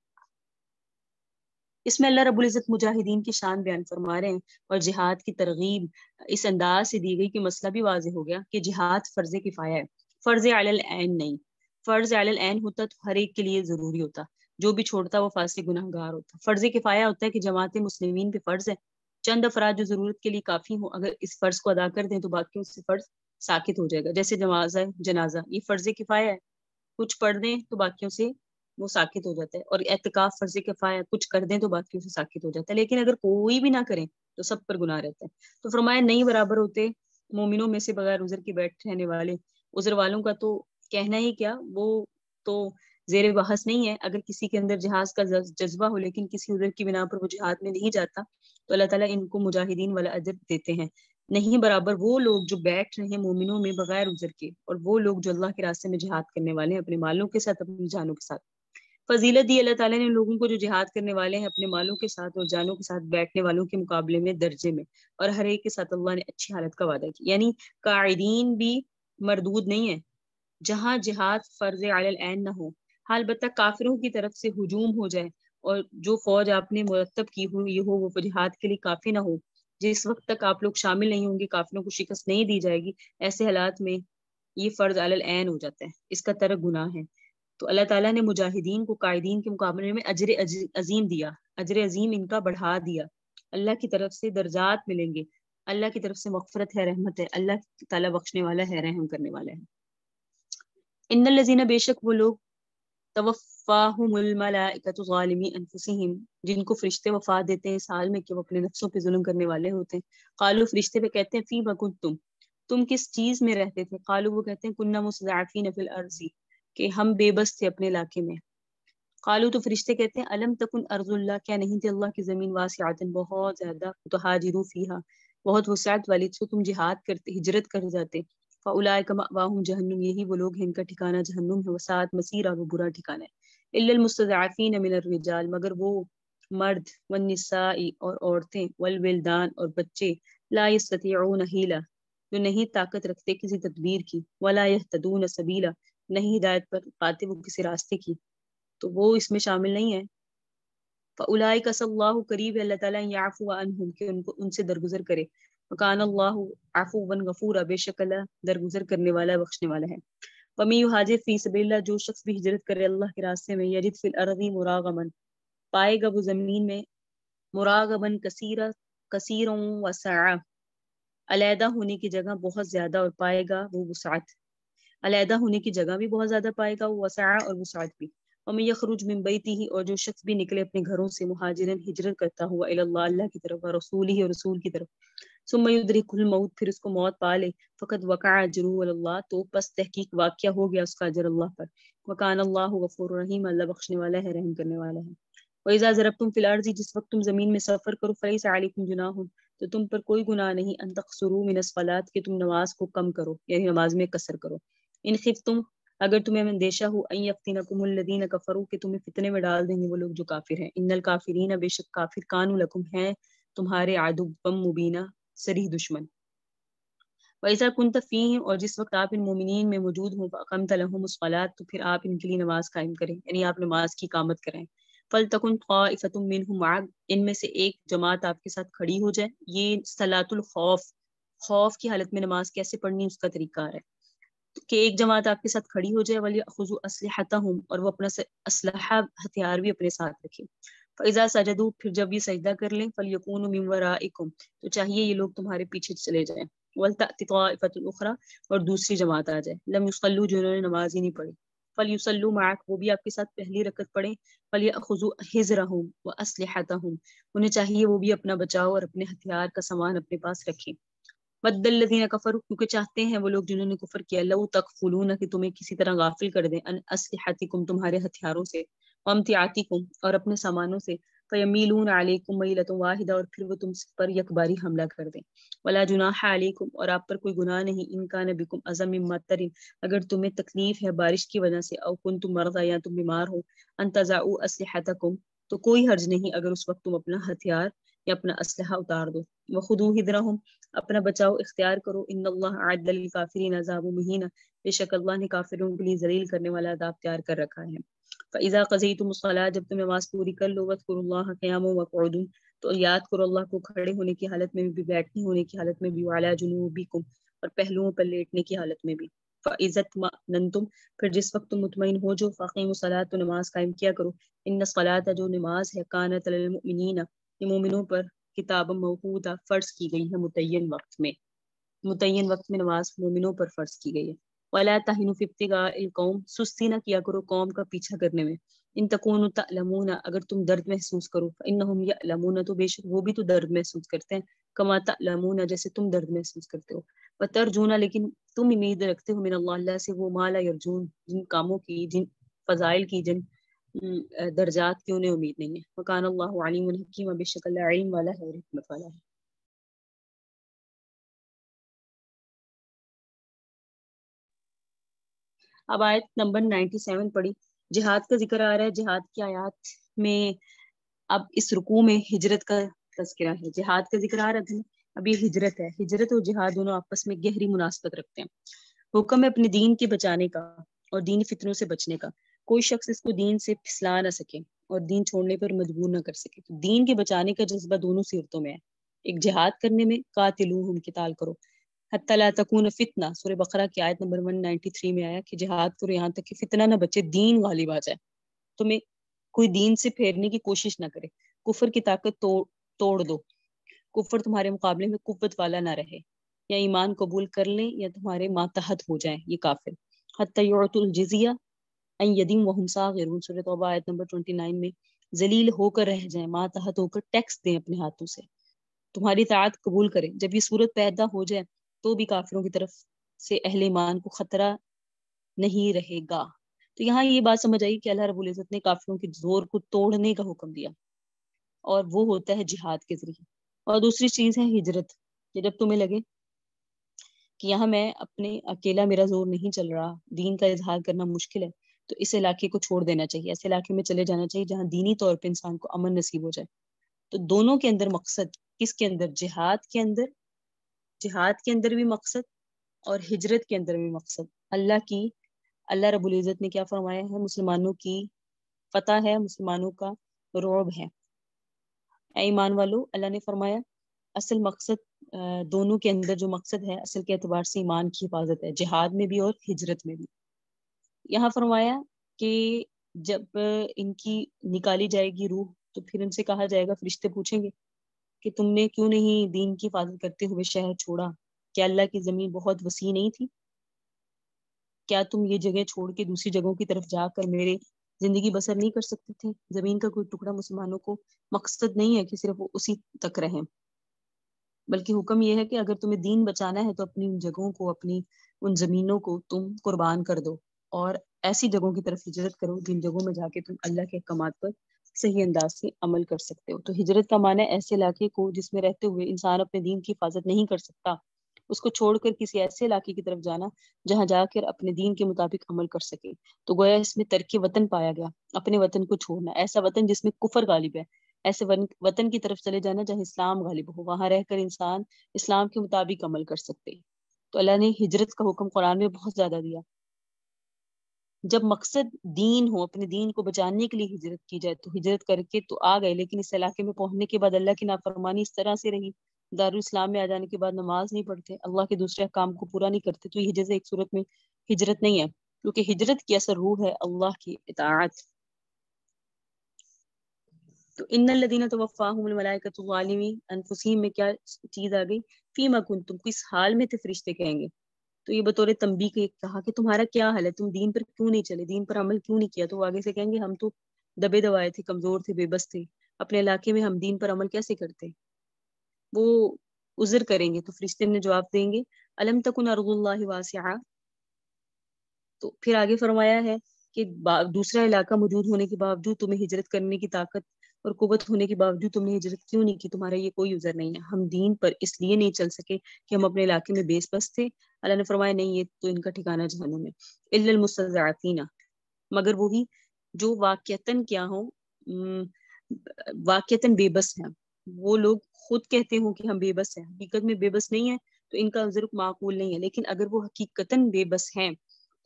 اس میں اللہ رب العزت مجاہدین کی شان بیان فرما رہے ہیں اور جہاد کی ترغیب اس انداز سے دی گئی کہ مسئلہ بھی واضح ہو گیا کہ جہاد فرض کفایہ ہے، فرض علی العین نہیں. فرض علی العین ہوتا تو ہر ایک کے لیے ضروری ہوتا، جو بھی چھوڑتا وہ فاسق گناہ گار ہوتا. فرض کفایہ ہوتا ہے کہ جماعت مسلمین پہ فرض ہے، چند افراد جو ضرورت کے لیے کافی ہوں اگر اس فرض کو ادا کر دیں تو باقیوں سے فرض ساقط ہو جائے گا. جیسے جنازہ یہ فرض کفایہ ہے، کچھ پڑھ دیں تو باقیوں سے وہ ساکت ہو جاتا ہے. اور اعتکاف فرض کفایہ، کچھ کر دیں تو باقیوں سے ساکت ہو جاتا ہے، لیکن اگر کوئی بھی نہ کریں تو سب پر گناہ رہتا ہے. تو فرمایا نہیں برابر ہوتے مومنوں میں سے بغیر عذر کے بیٹھ رہنے والے. عذر والوں کا تو کہنا ہی کیا، وہ تو زیر بحث نہیں ہے. اگر کسی کے اندر جہاد کا جذبہ ہو لیکن کسی عذر کی بنا پر وہ جہاد میں نہیں جاتا تو اللہ تعالیٰ ان کو مجاہدین والا اجر دیتے ہیں. نہیں برابر وہ لوگ جو بیٹھ رہے ہیں مومنوں میں بغیر عذر کے، اور وہ لوگ جو اللہ کے راستے میں جہاد کرنے والے ہیں اپنے مالوں کے ساتھ، اپنی جانوں کے ساتھ. فضیلت دی اللہ تعالیٰ نے لوگوں کو جو جہاد کرنے والے ہیں اپنے مالوں کے ساتھ اور جانوں کے ساتھ بیٹھنے والوں کے مقابلے میں درجے میں، اور ہر ایک کے ساتھ اللہ نے اچھی حالت کا وعدہ کیا. یعنی قاعدین بھی مردود نہیں ہے جہاں جہاد فرض علی العین نہ ہو. ہاں البتہ کافروں کی طرف سے ہجوم ہو جائے اور جو فوج آپ نے مرتب کی ہوئی ہو وہ جہاد کے لیے کافی نہ ہو، جس وقت تک آپ لوگ شامل نہیں ہوں گے کافروں کو شکست نہیں دی جائے گی، ایسے حالات میں یہ فرض علی العین ہو جاتا ہے، اس کا ترک گناہ ہے. تو اللہ تعالیٰ نے مجاہدین کو قائدین کے مقابلے میں اجر عظیم دیا، اجر عظیم ان کا بڑھا دیا. اللہ کی طرف سے درجات ملیں گے، اللہ کی طرف سے مغفرت ہے، رحمت ہے، اللہ تعالیٰ بخشنے والا ہے، رحم کرنے والا ہے. ان الذین، بے شک وہ لوگ توفاہم الملائکۃ ظالمی انفسہم، جن کو فرشتے وفات دیتے ہیں اس حال میں کہ وہ اپنے نفسوں پہ ظلم کرنے والے ہوتے ہیں. قالوا، فرشتے پہ کہتے ہیں فیما کنتم، تم کس چیز میں رہتے تھے. قالوا، وہ کہتے ہیں کننا مستضعفین فی الارض، کہ ہم بے بس تھے اپنے علاقے میں. قالوا، تو فرشتے کہتے ہیں الم تکن ارض اللہ، کیا نہیں تھی اللہ کی زمین واسعۃ، بہت زیادہ، تہاجروا فیہا، بہت وسعت والی، تو تم جہاد کرتے، ہجرت کر جاتے. فاولئک مأواہم جہنم، یہی وہ لوگ ہیں ان کا ٹھکانہ جہنم ہے، وساعت مصیرا، وہ برا ٹھکانہ ہے. الا المستضعفین من الرجال، مگر وہ مرد، والنساء، اور عورتیں، والولدان، اور بچے، لا یستطیعون حیلہ، جو نہیں طاقت رکھتے کسی تدبیر کی، ولا یہتدون سبیلا، نہیں ہدایت پر پاتے وہ کسی راستے کی، تو وہ اس میں شامل نہیں ہے. فاولئک عسى اللہ، قریب ہے اللہ تعالیٰ یعفو عنہم، کہ ان سے درگزر کرے. وکان اللہ عفوا غفورا، بے شک اللہ درگزر کرنے والا، بخشنے والا ہے. ومن یہاجر فی سبیل اللہ، جو شخص بھی ہجرت کرے اللہ کے راستے میں، یجد فی الارض مراغما، پائے گا وہ زمین میں مراغما کثیرا وسعا، علیحدہ ہونے کی جگہ بہت زیادہ، اور پائے گا وہ وسعت، علیحدہ ہونے کی جگہ بھی بہت زیادہ پائے گا، وسعہ اور وسعت بھی. ومن یخرج من بیتہ، اور جو شخص بھی نکلے اپنے گھروں سے مہاجرن ہجرت کرتا ہوا الی اللہ، اللہ کی طرف، ورسولہ، اور رسول کی طرف، ثم یدرکہ الموت، پھر اس کو موت پا لے، فقد وقع اجرہ علی اللہ، تو پس تحقیق واقعہ ہو گیا اس کا اجر اللہ پر، وکان اللہ غفور رحیم، اللہ بخشنے والا ہے، رحم کرنے والا ہے۔ وَإِذَا ضَرَبْتُمْ فِي الْأَرْضِ، جس وقت تم زمین میں سفر کرو، فَلَيْسَ عَلَيْكُمْ جُنَاحٌ، تو تم پر کوئی گناہ نہیں، ان تقصروا من الصلاۃ، کہ تم نماز کو کم کرو، یعنی نماز میں قصر کرو، ان خفتم، اگر تمہیں اندیشہ ہو، ان یفتنکم الذین کفروا، کہ تمہیں فتنے میں ڈال دیں گے وہ لوگ جو کافر ہیں، ان الکافرین، بے شک کافر، کانوا لکم، ہیں تمہارے عدوا مبینہ، صریح دشمن۔ وَإِذَا كُنْتَ فِيهِمْ، اور جس وقت آپ ان مومنین میں موجود ہوں، فَأَقَمْتَ لَهُمُ الصَّلَاةَ، تو پھر آپ ان کے لیے نماز قائم کریں، یعنی آپ نماز کی اقامت کریں۔ فَلْتَكُنْ طَائِفَةٌ مِّنْهُمْ مَعَكَ، ان میں سے ایک جماعت آپ کے ساتھ کھڑی ہو جائے۔ یہ صلاۃ الخوف، خوف کی حالت میں نماز کیسے پڑھنی اس کا طریقہ ہے کہ ایک جماعت آپ کے ساتھ کھڑی ہو جائے، وَلْيَأْخُذُوا أَسْلِحَتَهُمْ، اور وہ اپنا اسلحہ ہتھیار بھی اپنے ساتھ رکھیں۔ فَإِذَا سَجَدُوا، پھر جب یہ سجدہ کر لیں، فَلْيَكُونُوا مِنْ وَرَائِكُمْ، تو چاہیے یہ لوگ تمہارے پیچھے چلے جائیں۔ وَلْتَأْتِ طَائِفَةٌ أُخْرَىٰ، اور دوسری جماعت آ جائے، لَمْ يُصَلُّوا، جنہوں نے نماز ہی نہیں پڑھی، فَلْيُصَلُّوا مَعَكَ، وہ بھی آپ کے ساتھ پہلی رکعت پڑھیں، فَلْيَأْخُذُوا حِذْرَهُمْ وَأَسْلِحَتَهُمْ، انہیں چاہیے وہ بھی اپنا بچاؤ اور اپنے ہتھیار کا سامان اپنے پاس رکھیں۔ وَدَّ الَّذِينَ كَفَرُوا، کیونکہ چاہتے ہیں وہ لوگ جنہوں نے کفر کیا، لَوْ تَغْفُلُونَ، کہ تمہیں کسی طرح غافل کر دیں، عن أَسْلِحَتِكُمْ، تمہارے ہتھیاروں سے، وَأَمْتِعَتِكُمْ، اور اپنے سامانوں سے، فَيَمِيلُونَ عَلَيْكُمْ مَيْلَةً وَاحِدَةً، اور پھر وہ تم پر یک باری حملہ کر دیں۔ وَلَا جُنَاحَ عَلَيْكُمْ، اور آپ پر کوئی گناہ نہیں، إِن كَانَ بِكُمْ أَذًى مِّن مَطَرٍ، اگر تمہیں تکلیف ہے بارش کی وجہ سے، أَوْ كُنتُم مَرْضَىٰ، یا تم بیمار ہو، أَن تَضَعُوا أَسْلِحَتَكُمْ، تو کوئی حرج نہیں اگر اس وقت تم اپنا ہتھیار یا اپنا اسلحہ اتار دو۔ وَخُذُوا حِذْرَهُمْ، اپنا بچاؤ اختیار کرو، ان اللہ اعد للکافرین عذاب مہین، بے شک اللہ نے کافروں کے لیے ذلیل کرنے والا عذاب تیار کر رکھا ہے۔ فاذا قضیتم الصلاۃ، جب تم نماز پوری کر لو، واذکروا اللہ قیاما وقعودا، تو یاد کرو اللہ کو کھڑے ہونے کی حالت میں بھی، بیٹھنے ہونے کی حالت میں بھی، وعلی جنوبکم، اور پہلوؤں پر لیٹنے کی حالت میں بھی۔ فاذا اطمأننتم، پھر جس وقت تم مطمئن ہو جو، فاقیموا الصلاۃ، تو نماز قائم کیا کرو، ان الصلاۃ، جو نماز ہے، کانت علی المؤمنین، یہ مومنوں پر کتاب موقوتا، فرض کی گئی ہے متعین وقت میں، متعین وقت میں نماز مومنوں پر فرض کی گئی ہے۔ وَلَا تَهِنُوا فِي ابْتِغَاءِ الْقَوْمِ، سستی نہ کیا کرو قوم کا پیچھا کرنے میں، ان تکونوا تعلمون، اگر تم درد محسوس کرو، فإنهم يعلمون، تو بے شک وہ بھی تو درد محسوس کرتے ہیں، کما تعلمون، جیسے تم درد محسوس کرتے ہو، وترجون، لیکن تم امید رکھتے ہو، من اللہ، اللہ سے، وہ ما لا یرجون، جن کاموں کی، جن فضائل کی، جن درجات کی انہیں امید نہیں ہے۔ وکان اللہ علیم حکیم، بے شک اللہ علم والا ہے اور حکمت والا ہے۔ اب آیت نمبر 97 پڑھی، جہاد کا ذکر آ رہا ہے۔ جہاد کی آیات میں اب اس رکوع میں ہجرت کا تذکرہ ہے، جہاد کا ذکر آ رہا تھا، اب یہ ہجرت ہے۔ ہجرت اور جہاد دونوں آپس میں گہری مناسبت رکھتے ہیں۔ حکم ہے اپنے دین کے بچانے کا اور دینی فتنوں سے بچنے کا، کوئی شخص اس کو دین سے پھسلا نہ سکے اور دین چھوڑنے پر مجبور نہ کر سکے۔ تو دین کے بچانے کا جذبہ دونوں صورتوں میں ہے، ایک جہاد کرنے میں، قاتلوہم، قتال کرو، حتی لا تکون فتنہ، سورہ بقرہ کی آیت نمبر 193 میں آیا کہ جہاد کرو یہاں تک کہ فتنہ نہ بچے، دین غالب آ جائے، تمہیں کوئی دین سے پھیرنے کی کوشش نہ کرے، کفر کی طاقت توڑ دو، کفر تمہارے مقابلے میں قوت والا نہ رہے، یا ایمان قبول کر لیں یا تمہارے ماتحت ہو جائیں یہ کافر۔ حتی یعطوا الجزیہ عن ید وہم صاغرون، سورہ توبہ آیت نمبر 29 میں، ذلیل ہو کر رہ جائیں، ماتحت ہو کر ٹیکس دیں اپنے ہاتھوں سے، تمہاری اطاعت قبول کریں۔ جب یہ صورت پیدا ہو جائے تو بھی کافروں کی طرف سے اہل ایمان کو خطرہ نہیں رہے گا۔ تو یہاں یہ بات سمجھ آئی کہ اللہ رب العزت نے کافروں کے زور کو توڑنے کا حکم دیا، اور وہ ہوتا ہے جہاد کے ذریعے۔ اور دوسری چیز ہے ہجرت، کہ جب تمہیں لگے کہ یہاں میں اپنے اکیلا، میرا زور نہیں چل رہا، دین کا اظہار کرنا مشکل ہے، تو اس علاقے کو چھوڑ دینا چاہیے، ایسے علاقے میں چلے جانا چاہیے جہاں دینی طور پہ انسان کو امن نصیب ہو جائے۔ تو دونوں کے اندر مقصد، کس کے اندر؟ جہاد کے اندر، جہاد کے اندر بھی مقصد اور ہجرت کے اندر بھی مقصد اللہ رب العزت نے کیا فرمایا ہے؟ مسلمانوں کی فتح ہے، مسلمانوں کا رعب ہے۔ اے ایمان والو، اللہ نے فرمایا اصل مقصد دونوں کے اندر جو مقصد ہے اصل کے اعتبار سے ایمان کی حفاظت ہے، جہاد میں بھی اور ہجرت میں بھی۔ یہاں فرمایا کہ جب ان کی نکالی جائے گی روح تو پھر ان سے کہا جائے گا، فرشتے پوچھیں گے کہ تم نے کیوں نہیں دین کی حفاظت کرتے ہوئے شہر چھوڑا؟ کیا اللہ کی زمین بہت وسیع نہیں تھی؟ کیا تم یہ جگہ چھوڑ کے دوسری جگہوں کی طرف جا کر میرے زندگی بسر نہیں کر سکتے تھے. زمین کا کوئی ٹکڑا مسلمانوں کو مقصد نہیں ہے کہ صرف وہ اسی تک رہیں، بلکہ حکم یہ ہے کہ اگر تمہیں دین بچانا ہے تو اپنی ان جگہوں کو، اپنی ان زمینوں کو تم قربان کر دو اور ایسی جگہوں کی طرف ہجرت کرو جن جگہوں میں جا کے تم اللہ کے احکامات پر صحیح انداز سے عمل کر سکتے ہو. تو ہجرت کا معنی ہے ایسے علاقے کو جس میں رہتے ہوئے انسان اپنے دین کی حفاظت نہیں کر سکتا، اس کو چھوڑ کر کسی ایسے علاقے کی طرف جانا جہاں جا کر اپنے دین کے مطابق عمل کر سکے. تو گویا اس میں ترک وطن پایا گیا، اپنے وطن کو چھوڑنا، ایسا وطن جس میں کفر غالب ہے، ایسے وطن کی طرف چلے جانا جہاں اسلام غالب ہو، وہاں رہ کر انسان اسلام کے مطابق عمل کر سکتے. تو اللہ نے ہجرت کا حکم قرآن میں بہت زیادہ دیا. جب مقصد دین ہو، اپنے دین کو بچانے کے لیے ہجرت کی جائے تو ہجرت کر کے تو آ گئے، لیکن اس علاقے میں پہنچنے کے بعد اللہ کی نافرمانی اس طرح سے رہی، دارالاسلام میں آ جانے کے بعد نماز نہیں پڑھتے، اللہ کے دوسرے کام کو پورا نہیں کرتے، تو یہ ہجرت ایک صورت میں ہجرت نہیں ہے، کیونکہ ہجرت کی اثر روح ہے اللہ کی اطاعت. تو ان الذین توفاہم الملائکۃ ظالمی انفسہم میں کیا چیز آ گئی؟ فیما کنتم، کس حال میں تھے فرشتے کہیں گے. تو یہ بطور تنبیہ کے کہا کہ تمہارا کیا حال ہے، تم دین پر کیوں نہیں چلے، دین پر عمل کیوں نہیں کیا. تو وہ آگے سے کہیں گے ہم تو دبے دوائے تھے، کمزور تھے، بے بس تھے، اپنے علاقے میں ہم دین پر عمل کیسے کرتے. وہ عذر کریں گے تو فرشتے نے جواب دیں گے الم تکن ارض اللہ واسعہ. تو پھر آگے فرمایا ہے کہ دوسرا علاقہ موجود ہونے کے باوجود تمہیں ہجرت کرنے کی طاقت اور قوت ہونے کے باوجود تم نے ہجرت کیوں نہیں کی، تمہارا یہ کوئی عذر نہیں ہے. ہم دین پر اس لیے نہیں چل سکے کہ ہم اپنے علاقے میں بیس بس تھے. اللہ نے فرمایا نہیں، یہ تو ان کا ٹھکانہ جہنم ہے. الا المستضعفین، مگر وہی جو واقعتاً کیا ہوں، واقعتاً بے بس ہیں. وہ لوگ خود کہتے ہوں کہ ہم بے بس ہیں، حقیقت میں بے بس نہیں ہیں، تو ان کا عذر معقول نہیں ہے. لیکن اگر وہ حقیقتاً بے بس ہیں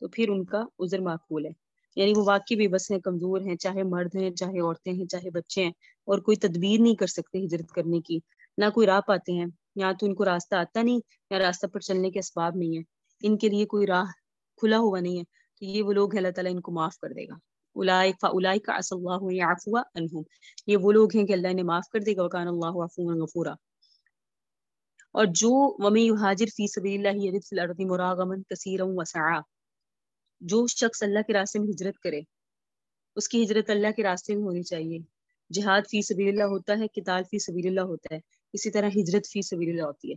تو پھر ان کا عذر معقول ہے. یعنی وہ واقعی بے بس ہیں، کمزور ہیں، چاہے مرد ہیں، چاہے عورتیں ہیں، چاہے بچے ہیں، اور کوئی تدبیر نہیں کر سکتے ہجرت کرنے کی، نہ کوئی راہ پاتے ہیں، یا تو ان کو راستہ آتا نہیں یا راستہ پر چلنے کے اسباب نہیں ہے، ان کے لیے کوئی راہ کھلا ہوا نہیں ہے. تو یہ وہ لوگ ہیں اللہ تعالیٰ ان کو معاف کر دے گا. اولئک عسى اللہ ان يعفو عنهم، یہ وہ لوگ ہیں کہ اللہ انہیں معاف کر دے گا. وکان اللہ عفوا غفورا. اور جو ومن یہاجر فی سبیل اللہ یجد فی الارض مراغما کثیرا وسعا، جو شخص اللہ کے راستے میں ہجرت کرے اس کی ہجرت اللہ کے راستے میں ہونی چاہیے. جہاد فی سبیل اللہ ہوتا ہے، قتال فی سبیل اللہ ہوتا ہے، اسی طرح ہجرت فی سبیل اللہ ہوتی ہے.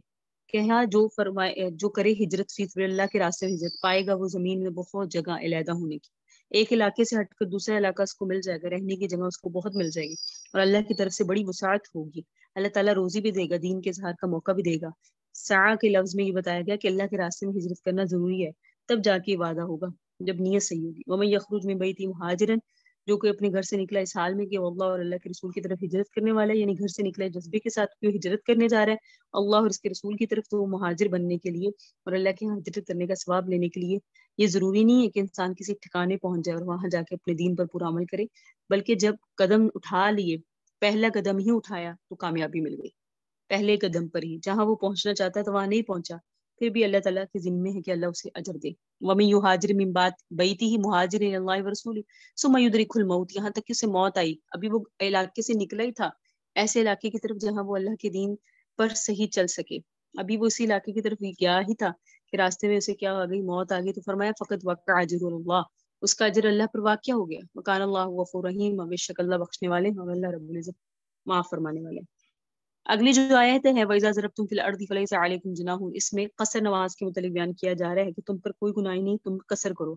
کہ یہاں جو فرمائے جو کرے ہجرت فی سبیل اللہ کے راستے میں ہجرت، پائے گا وہ زمین میں بہت جگہ علیحدہ ہونے کی. ایک علاقے سے ہٹ کر دوسرا علاقہ اس کو مل جائے گا، رہنے کی جگہ اس کو بہت مل جائے گی، اور اللہ کی طرف سے بڑی وسعت ہوگی. اللہ تعالیٰ روزی بھی دے گا، دین کے اظہار کا موقع بھی دے گا. سعی کے لفظ میں یہ بتایا گیا کہ اللہ کے راستے میں ہجرت کرنا ضروری ہے، تب جا کے وعدہ ہوگا جب نیت صحیح ہوگی. ومن یخرج من بیتہ مہاجرا، جو کوئی اپنے گھر سے نکلا اس حال میں کہ وہ اللہ اور اللہ کے رسول کی طرف ہجرت کرنے والا ہے، یعنی گھر سے نکلا ہے جذبے کے ساتھ کہ وہ ہجرت کرنے جا رہا ہے اللہ اور اس کے رسول کی طرف، تو وہ مہاجر بننے کے لیے اور اللہ کے یہاں ہجرت کرنے کا ثواب لینے کے لیے یہ ضروری نہیں ہے کہ انسان کسی ٹھکانے پہنچ جائے اور وہاں جا کے اپنے دین پر پورا عمل کرے، بلکہ جب قدم اٹھا لیے، پہلا قدم ہی اٹھایا تو کامیابی مل گئی. پہلے قدم پر ہی جہاں وہ پہنچنا چاہتا ہے تو وہاں نہیں پہنچا، پھر بھی اللہ تعالیٰ کے ذمے ہے کہ اللہ اسے اجر دے. ومن یہاجر من بیتہ مہاجرا الی اللہ ورسولہ ثم یدرکہ الموت، یہاں تک کہ اسے موت آئی، ابھی وہ علاقے سے نکلا ہی تھا ایسے علاقے کی طرف جہاں وہ اللہ کے دین پر صحیح چل سکے، ابھی وہ اسی علاقے کی طرف گیا ہی تھا کہ راستے میں اسے کیا آ گئی، موت آ گئی. تو فرمایا فقط وقع اجر اللہ، اس کا اجر اللہ پر واقع ہو گیا. وکان اللہ غفور رحیم، بے شک اللہ بخشنے والے اور اللہ رب العزت معاف فرمانے والے. اگلی جو آیت ہے وَإِذَا ضَرَبْتُمْ فِي الْأَرْضِ فَلَيْسَ عَلَيْكُمْ جُنَاحٌ، اس میں قصر نماز کے متعلق بیان کیا جا رہا ہے کہ تم پر کوئی گناہ نہیں، تم قصر کرو،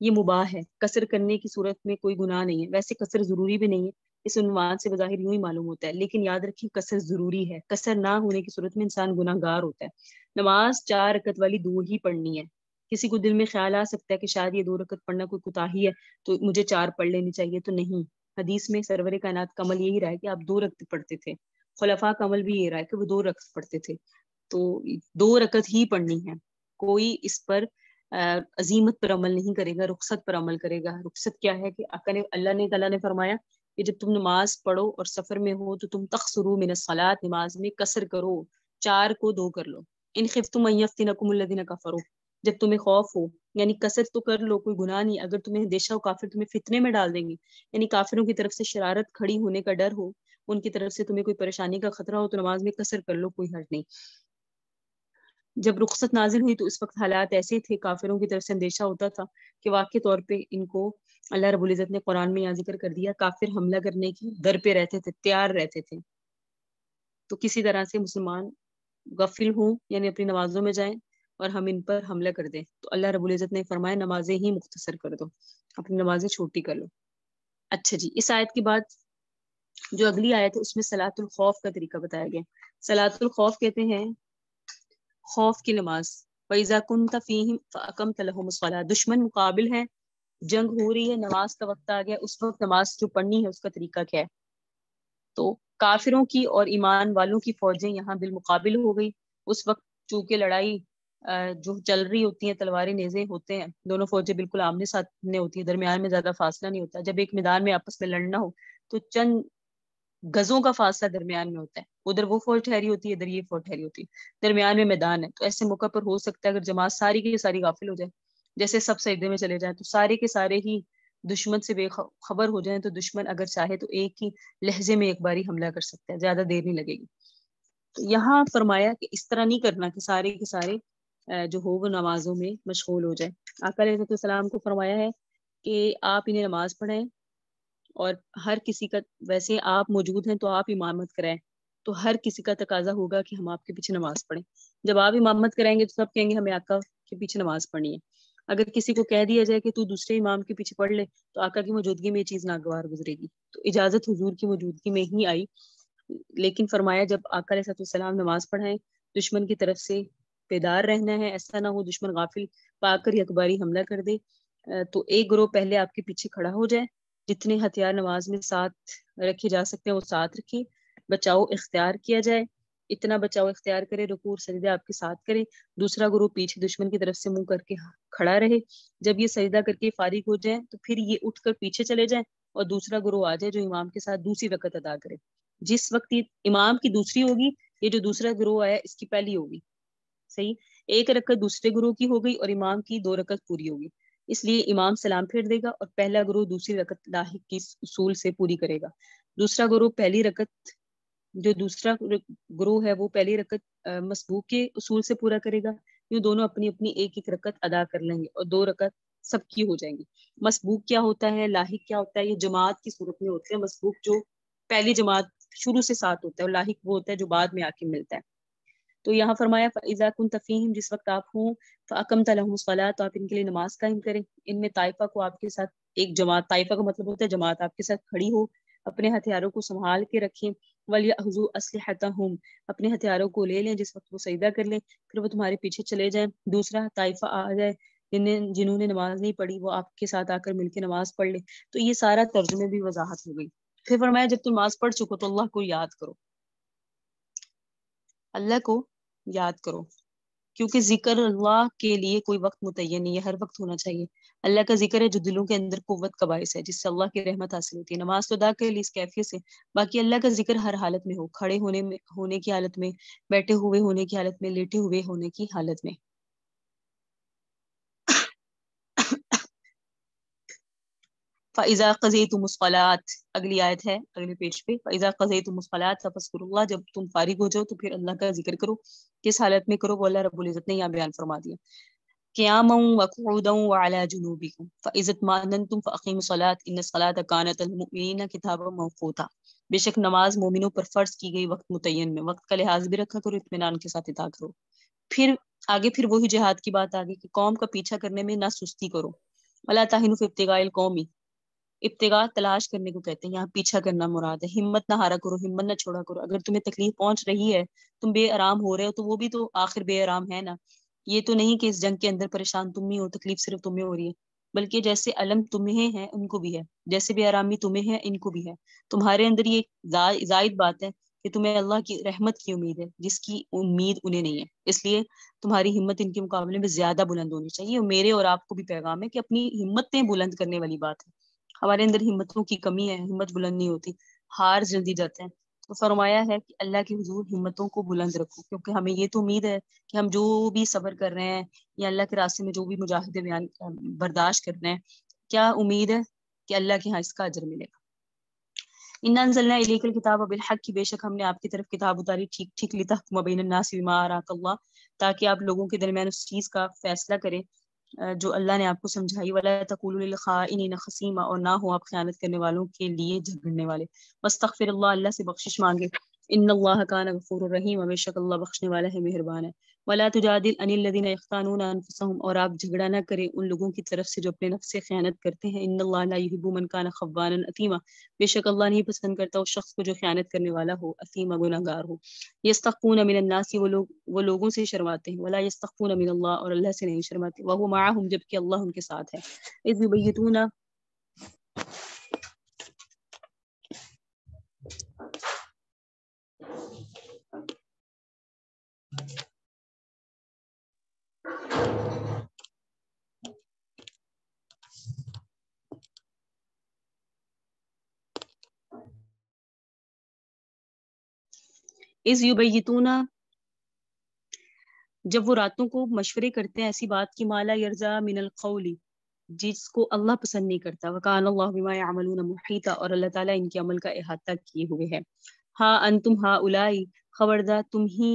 یہ مباح ہے. قصر کرنے کی صورت میں کوئی گناہ نہیں ہے. ویسے قصر ضروری بھی نہیں ہے، اس عنوان سے بظاہر یوں ہی معلوم ہوتا ہے، لیکن یاد رکھیں قصر ضروری ہے. قصر نہ ہونے کی صورت میں انسان گناہ گار ہوتا ہے. نماز 4 رکعت والی 2 ہی پڑھنی ہے. کسی کو دل میں خیال آ سکتا ہے کہ شاید یہ 2 رکعت پڑھنا کوئی کوتاہی ہے تو مجھے 4 پڑھ لینی چاہیے، تو نہیں. حدیث میں سرور کائنات کا عمل یہی رہا ہے کہ آپ 2 رکعت پڑھتے تھے. خلفاء کا عمل بھی یہ رہا ہے کہ وہ 2 رکعت پڑھتے تھے. تو 2 رکعت ہی پڑھنی ہے. کوئی اس پر عزیمت پر عمل نہیں کرے گا، رخصت پر عمل کرے گا. رخصت کیا ہے کہ اللہ تعالیٰ نے فرمایا کہ جب تم نماز پڑھو اور سفر میں ہو تو تم تقصروا من الصلاۃ، نماز میں قصر کرو، 4 کو 2 کر لو. ان خفتم ان یفتنکم الذین کفروا، جب تمہیں خوف ہو، یعنی قصر تو کر لو، کوئی گناہ نہیں. اگر تمہیں اندیشہ ہو کافر تمہیں فتنے میں ڈال دیں گے، یعنی کافروں کی طرف سے شرارت کھڑی ہونے کا ڈر ہو، ان کی طرف سے تمہیں کوئی پریشانی کا خطرہ ہو، تو نماز میں قصر کر لو، کوئی حرج نہیں. جب رخصت نازل ہوئی تو اس وقت حالات ایسے تھے، کافروں کی طرف سے اندیشہ ہوتا تھا کہ واقعی طور پہ ان کو اللہ رب العزت نے قرآن میں یہاں ذکر کر دیا کافر حملہ کرنے کی در پہ رہتے تھے، تیار رہتے تھے. تو کسی طرح سے مسلمان غفل ہوں یعنی اپنی نمازوں میں جائیں اور ہم ان پر حملہ کر دیں، تو اللہ رب العزت نے فرمایا نمازیں ہی مختصر کر دو، اپنی نمازیں چھوٹی کر لو. اچھا جی، اس آیت کے بعد جو اگلی آیت ہے اس میں صلاۃ الخوف کا طریقہ بتایا گیا. صلاۃ الخوف کہتے ہیں خوف کی نماز. وَإِذَا كُنْتَ فِيهِمْ فَأَقَمْتَ لَهُمُ الصَّلَاةَ، دشمن مقابل ہے، جنگ ہو رہی ہے، نماز کا وقت آ گیا، اس وقت نماز جو پڑھنی ہے اس کا طریقہ کیا ہے؟ تو کافروں کی اور ایمان والوں کی فوجیں یہاں بالمقابل ہو گئی. اس وقت چونکہ لڑائی جو چل رہی ہوتی ہیں، تلواریں نیزے ہوتے ہیں، دونوں فوجیں بالکل آمنے سامنے ہوتی ہیں، درمیان میں زیادہ فاصلہ نہیں ہوتا. جب ایک میدان میں آپس میں لڑنا ہو تو چند گزوں کا فاصلہ درمیان میں ہوتا ہے، ادھر وہ فوج ٹھہری ہوتی ہے، ادھر یہ فوج ٹھہری ہوتی ہے، درمیان میں میدان ہے. تو ایسے موقع پر ہو سکتا ہے اگر جماعت ساری کی ساری غافل ہو جائے، جیسے سب سجدے میں چلے جائیں تو سارے کے سارے ہی دشمن سے بے خبر ہو جائیں، تو دشمن اگر چاہے تو ایک ہی لہجے میں ایک باری حملہ کر سکتا ہے، زیادہ دیر نہیں لگے گی. تو یہاں فرمایا کہ اس طرح نہیں کرنا کہ سارے کے سارے جو ہو وہ نمازوں میں مشغول ہو جائے. آقا علیہ السلام کو فرمایا ہے کہ آپ انہیں نماز پڑھائیں، اور ہر کسی کا، ویسے آپ موجود ہیں تو آپ امامت کرائیں، تو ہر کسی کا تقاضا ہوگا کہ ہم آپ کے پیچھے نماز پڑھیں. جب آپ امامت کرائیں گے تو سب کہیں گے ہمیں آقا کے پیچھے نماز پڑھنی ہے. اگر کسی کو کہہ دیا جائے کہ تو دوسرے امام کے پیچھے پڑھ لے تو آقا کی موجودگی میں یہ چیز ناگوار گزرے گی. تو اجازت حضور کی موجودگی میں ہی آئی، لیکن فرمایا جب آقا علیہ السلام نماز پڑھائیں دشمن کی طرف سے بیدار رہنا ہے، ایسا نہ ہو دشمن غافل پا کر یکباری حملہ کر دے. تو ایک گروہ پہلے آپ کے پیچھے کھڑا ہو جائے، جتنے ہتھیار نماز میں ساتھ رکھے جا سکتے ہیں وہ ساتھ رکھے، بچاؤ اختیار کیا جائے، اتنا بچاؤ اختیار کرے، رکوع اور سجدہ آپ کے ساتھ کرے. دوسرا گروہ پیچھے دشمن کی طرف سے منہ کر کے کھڑا رہے. جب یہ سجدہ کر کے فارغ ہو جائیں تو پھر یہ اٹھ کر پیچھے چلے جائیں اور دوسرا گروہ آ جائے جو امام کے ساتھ دوسری رکعت ادا کرے. جس وقت یہ امام کی دوسری ہوگی، یہ جو دوسرا گروہ آیا اس کی پہلی ہوگی. صحیح، ایک رکعت دوسرے گروہ کی ہو گئی اور امام کی 2 رکعت پوری ہوگی. اس لیے امام سلام پھیر دے گا اور پہلا گروہ دوسری رکعت لاحق کی اصول سے پوری کرے گا. دوسرا گروہ پہلی رکعت، جو دوسرا گروہ ہے وہ پہلی رکعت مسبوق کے اصول سے پورا کرے گا. یہ دونوں اپنی اپنی ایک ایک رکعت ادا کر لیں گے اور 2 رکعت سب کی ہو جائیں گی. مسبوق کیا ہوتا ہے، لاحق کیا ہوتا ہے؟ یہ جماعت کی صورت میں ہوتے ہیں. مسبوق جو پہلی جماعت شروع سے ساتھ ہوتا ہے، اور لاحق وہ ہوتا ہے جو بعد میں آ کے ملتا ہے. تو یہاں فرمایا فَإِذَا كُنْتَ فِيهِمْ، جس وقت آپ ہوں، فَأَقَمْتَ لَهُمُ الصَّلَاةَ، تو آپ ان کے لیے نماز قائم کریں. ان میں طائفہ کو آپ کے ساتھ، ایک جماعت، طائفہ کا مطلب ہوتا ہے جماعت، آپ کے ساتھ کھڑی ہو، اپنے ہتھیاروں کو سنبھال کے رکھیں. وَلْيَأْخُذُوا أَسْلِحَتَهُمْ، اپنے ہتھیاروں کو لے لیں جس وقت وہ سجدہ کر لیں، پھر وہ تمہارے پیچھے چلے جائیں. دوسرا طائفہ آ جائے جنہوں نے نماز نہیں پڑھی، وہ آپ کے ساتھ آ کر مل کے نماز پڑھ لے. تو یہ سارا ترجمے بھی وضاحت ہو گئی. پھر فرمایا جب تم نماز پڑھ چکو تو اللہ کو یاد کرو، اللہ کو یاد کرو، کیونکہ ذکر اللہ کے لیے کوئی وقت متعین نہیں ہے، ہر وقت ہونا چاہیے. اللہ کا ذکر ہے جو دلوں کے اندر قوت کا باعث ہے، جس سے اللہ کی رحمت حاصل ہوتی ہے. نماز تو ادا کر لی اس کیفیت سے، باقی اللہ کا ذکر ہر حالت میں ہو، کھڑے ہونے کی حالت میں، بیٹھے ہوئے ہونے کی حالت میں، لیٹے ہوئے ہونے کی حالت میں. فَإِذَا قَضَيْتُمُ الصَّلَاةَ، اگلی آیت ہے اگلے پیج پہ. فَإِذَا قَضَيْتُمُ الصَّلَاةَ فَاذْكُرُوا اللَّهَ، جب تم فارغ ہو جاؤ تو پھر اللہ کا ذکر کرو. کس حالت میں کرو وہ اللہ رب العزت نے یہاں بیان فرما دیا. قِيَامًا وَقُعُودًا وَعَلَى جُنُوبِكُمْ فَإِذَا اطْمَأْنَنْتُمْ فَأَقِيمُوا الصَّلَاةَ إِنَّ الصَّلَاةَ كَانَتْ عَلَى الْمُؤْمِنِينَ كِتَابًا مَوْقُوتًا، بے شک نماز مومنوں پر فرض کی گئی وقت متعین میں. وقت کا لحاظ بھی رکھا کرو، اطمینان کے ساتھ ادا کرو. پھر آگے پھر وہی جہاد کی بات آگے کہ قوم کا پیچھا کرنے میں نہ سستی کرو. وَلَا تَهِنُوا فِي ابْتِغَاءِ الْقَوْمِ، ابتغاء تلاش کرنے کو کہتے ہیں، یہاں پیچھا کرنا مراد ہے. ہمت نہ ہارا کرو، ہمت نہ چھوڑا کرو. اگر تمہیں تکلیف پہنچ رہی ہے، تم بے آرام ہو رہے ہو، تو وہ بھی تو آخر بے آرام ہے نا. یہ تو نہیں کہ اس جنگ کے اندر پریشان تم ہی ہو، تکلیف صرف تمہیں ہو رہی ہے، بلکہ جیسے علم تمہیں ہے ان کو بھی ہے، جیسے بے آرامی تمہیں ہے ان کو بھی ہے. تمہارے اندر یہ زائد بات ہے کہ تمہیں اللہ کی رحمت کی امید ہے، جس کی امید انہیں نہیں ہے. اس لیے تمہاری ہمت ان کے مقابلے میں زیادہ بلند ہونی چاہیے. اور میرے اور آپ کو بھی پیغام ہے کہ اپنی ہمتیں بلند کرنے والی بات ہے. ہمارے اندر ہمتوں کی کمی ہے، ہمت بلند نہیں ہوتی، ہار جلدی جاتے ہیں. تو فرمایا ہے کہ اللہ کے حضور ہمتوں کو بلند رکھو، کیونکہ ہمیں یہ تو امید ہے کہ ہم جو بھی صبر کر رہے ہیں یا اللہ کے راستے میں جو بھی مجاہدے برداشت کر رہے ہیں، کیا امید ہے کہ اللہ کے ہاں اس کا اجر ملے گا. اِنَّا أَنزَلْنَا إِلَيْكَ الْكِتَابَ بِالْحَقِّ، بے شک ہم نے آپ کی طرف کتاب اتاری ٹھیک ٹھیک، لِتَحْكُمَ بَيْنَ النَّاسِ بِمَا أَرَاكَ اللَّهُ، تاکہ آپ لوگوں کے درمیان اس چیز کا فیصلہ کریں جو اللہ نے آپ کو سمجھائی، ولا تقولوا للخائنین خصیما، اور نہ ہو آپ خیانت کرنے والوں کے لیے جھگڑنے والے، واستغفر اللہ، اللہ سے بخشش مانگے، ان اللہ کان غفور الرحیم، بے شک اللہ بخشنے والا ہے، مہربان ہے، ولا تجادل عن الذین یختانون انفسهم، اور آپ جھگڑا نہ کریں ان لوگوں کی طرف سے جو اپنے نفس سے خیانت کرتے ہیں، ان اللہ لا یحب من کان خوانا اثیما، بے شک اللہ نہیں پسند کرتا اس شخص کو جو خیانت کرنے والا ہو، اثیما گناہگار ہو، یستخفون من الناس، وہ لوگوں سے شرماتے ہیں، ولا یستخفون من اللہ، اور اللہ سے نہیں شرماتے، وهو معهم، جبکہ اللہ ان کے ساتھ ہے، اذ یبیتون، اذ یبیتون، جب وہ راتوں کو مشورے کرتے ہیں ایسی بات کی، مالا یرزا من القول، جس کو اللہ پسند نہیں کرتا، وکان اللہ بما یعملون محیطا، اور اللہ تعالیٰ ان کے عمل کا احاطہ کیے ہوئے ہے، ہاں انتم ہاؤلائی، خبردار تم ہی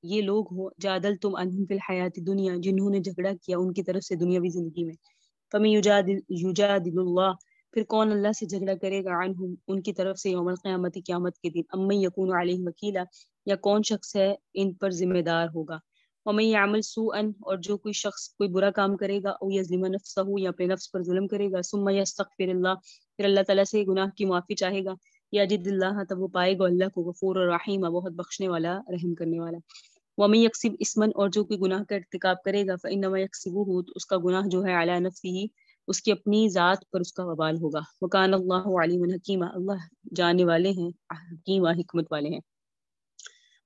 یہ لوگ ہو، جادل تم انہم فی الحیات دنیا، جنہوں نے جھگڑا کیا ان کی طرف سے دنیاوی زندگی میں، فمن یجادل اللہ، پھر کون اللہ سے جھگڑا کرے گا، عنہم ان کی طرف سے، یوم القیامت، قیامت کے دن، امن یکون علیہم وکیلا، یا کون شخص ہے ان پر ذمہ دار ہوگا، ومن یعمل سوءا، اور جو کوئی شخص کوئی برا کام کرے گا، او یظلم نفسہ، یا اپنے نفس پر ظلم کرے گا، ثم یستغفر اللہ، پھر اللہ تعالیٰ سے گناہ کی معافی چاہے گا، یجد اللہ، تب وہ پائے گا اللہ کو، غفور الرحیم، بہت بخشنے والا، رحم کرنے والا، ومن یکسب اسما، اور جو کوئی گناہ کا ارتکاب کرے گا، فانما یکسبہ، تو اس کا گناہ جو ہے علی نفسہ، اس کی اپنی ذات پر اس کا وبال ہوگا، وکان اللہ علیم حکیما، اللہ جاننے والے ہیں، حکیم و حکمت والے ہیں،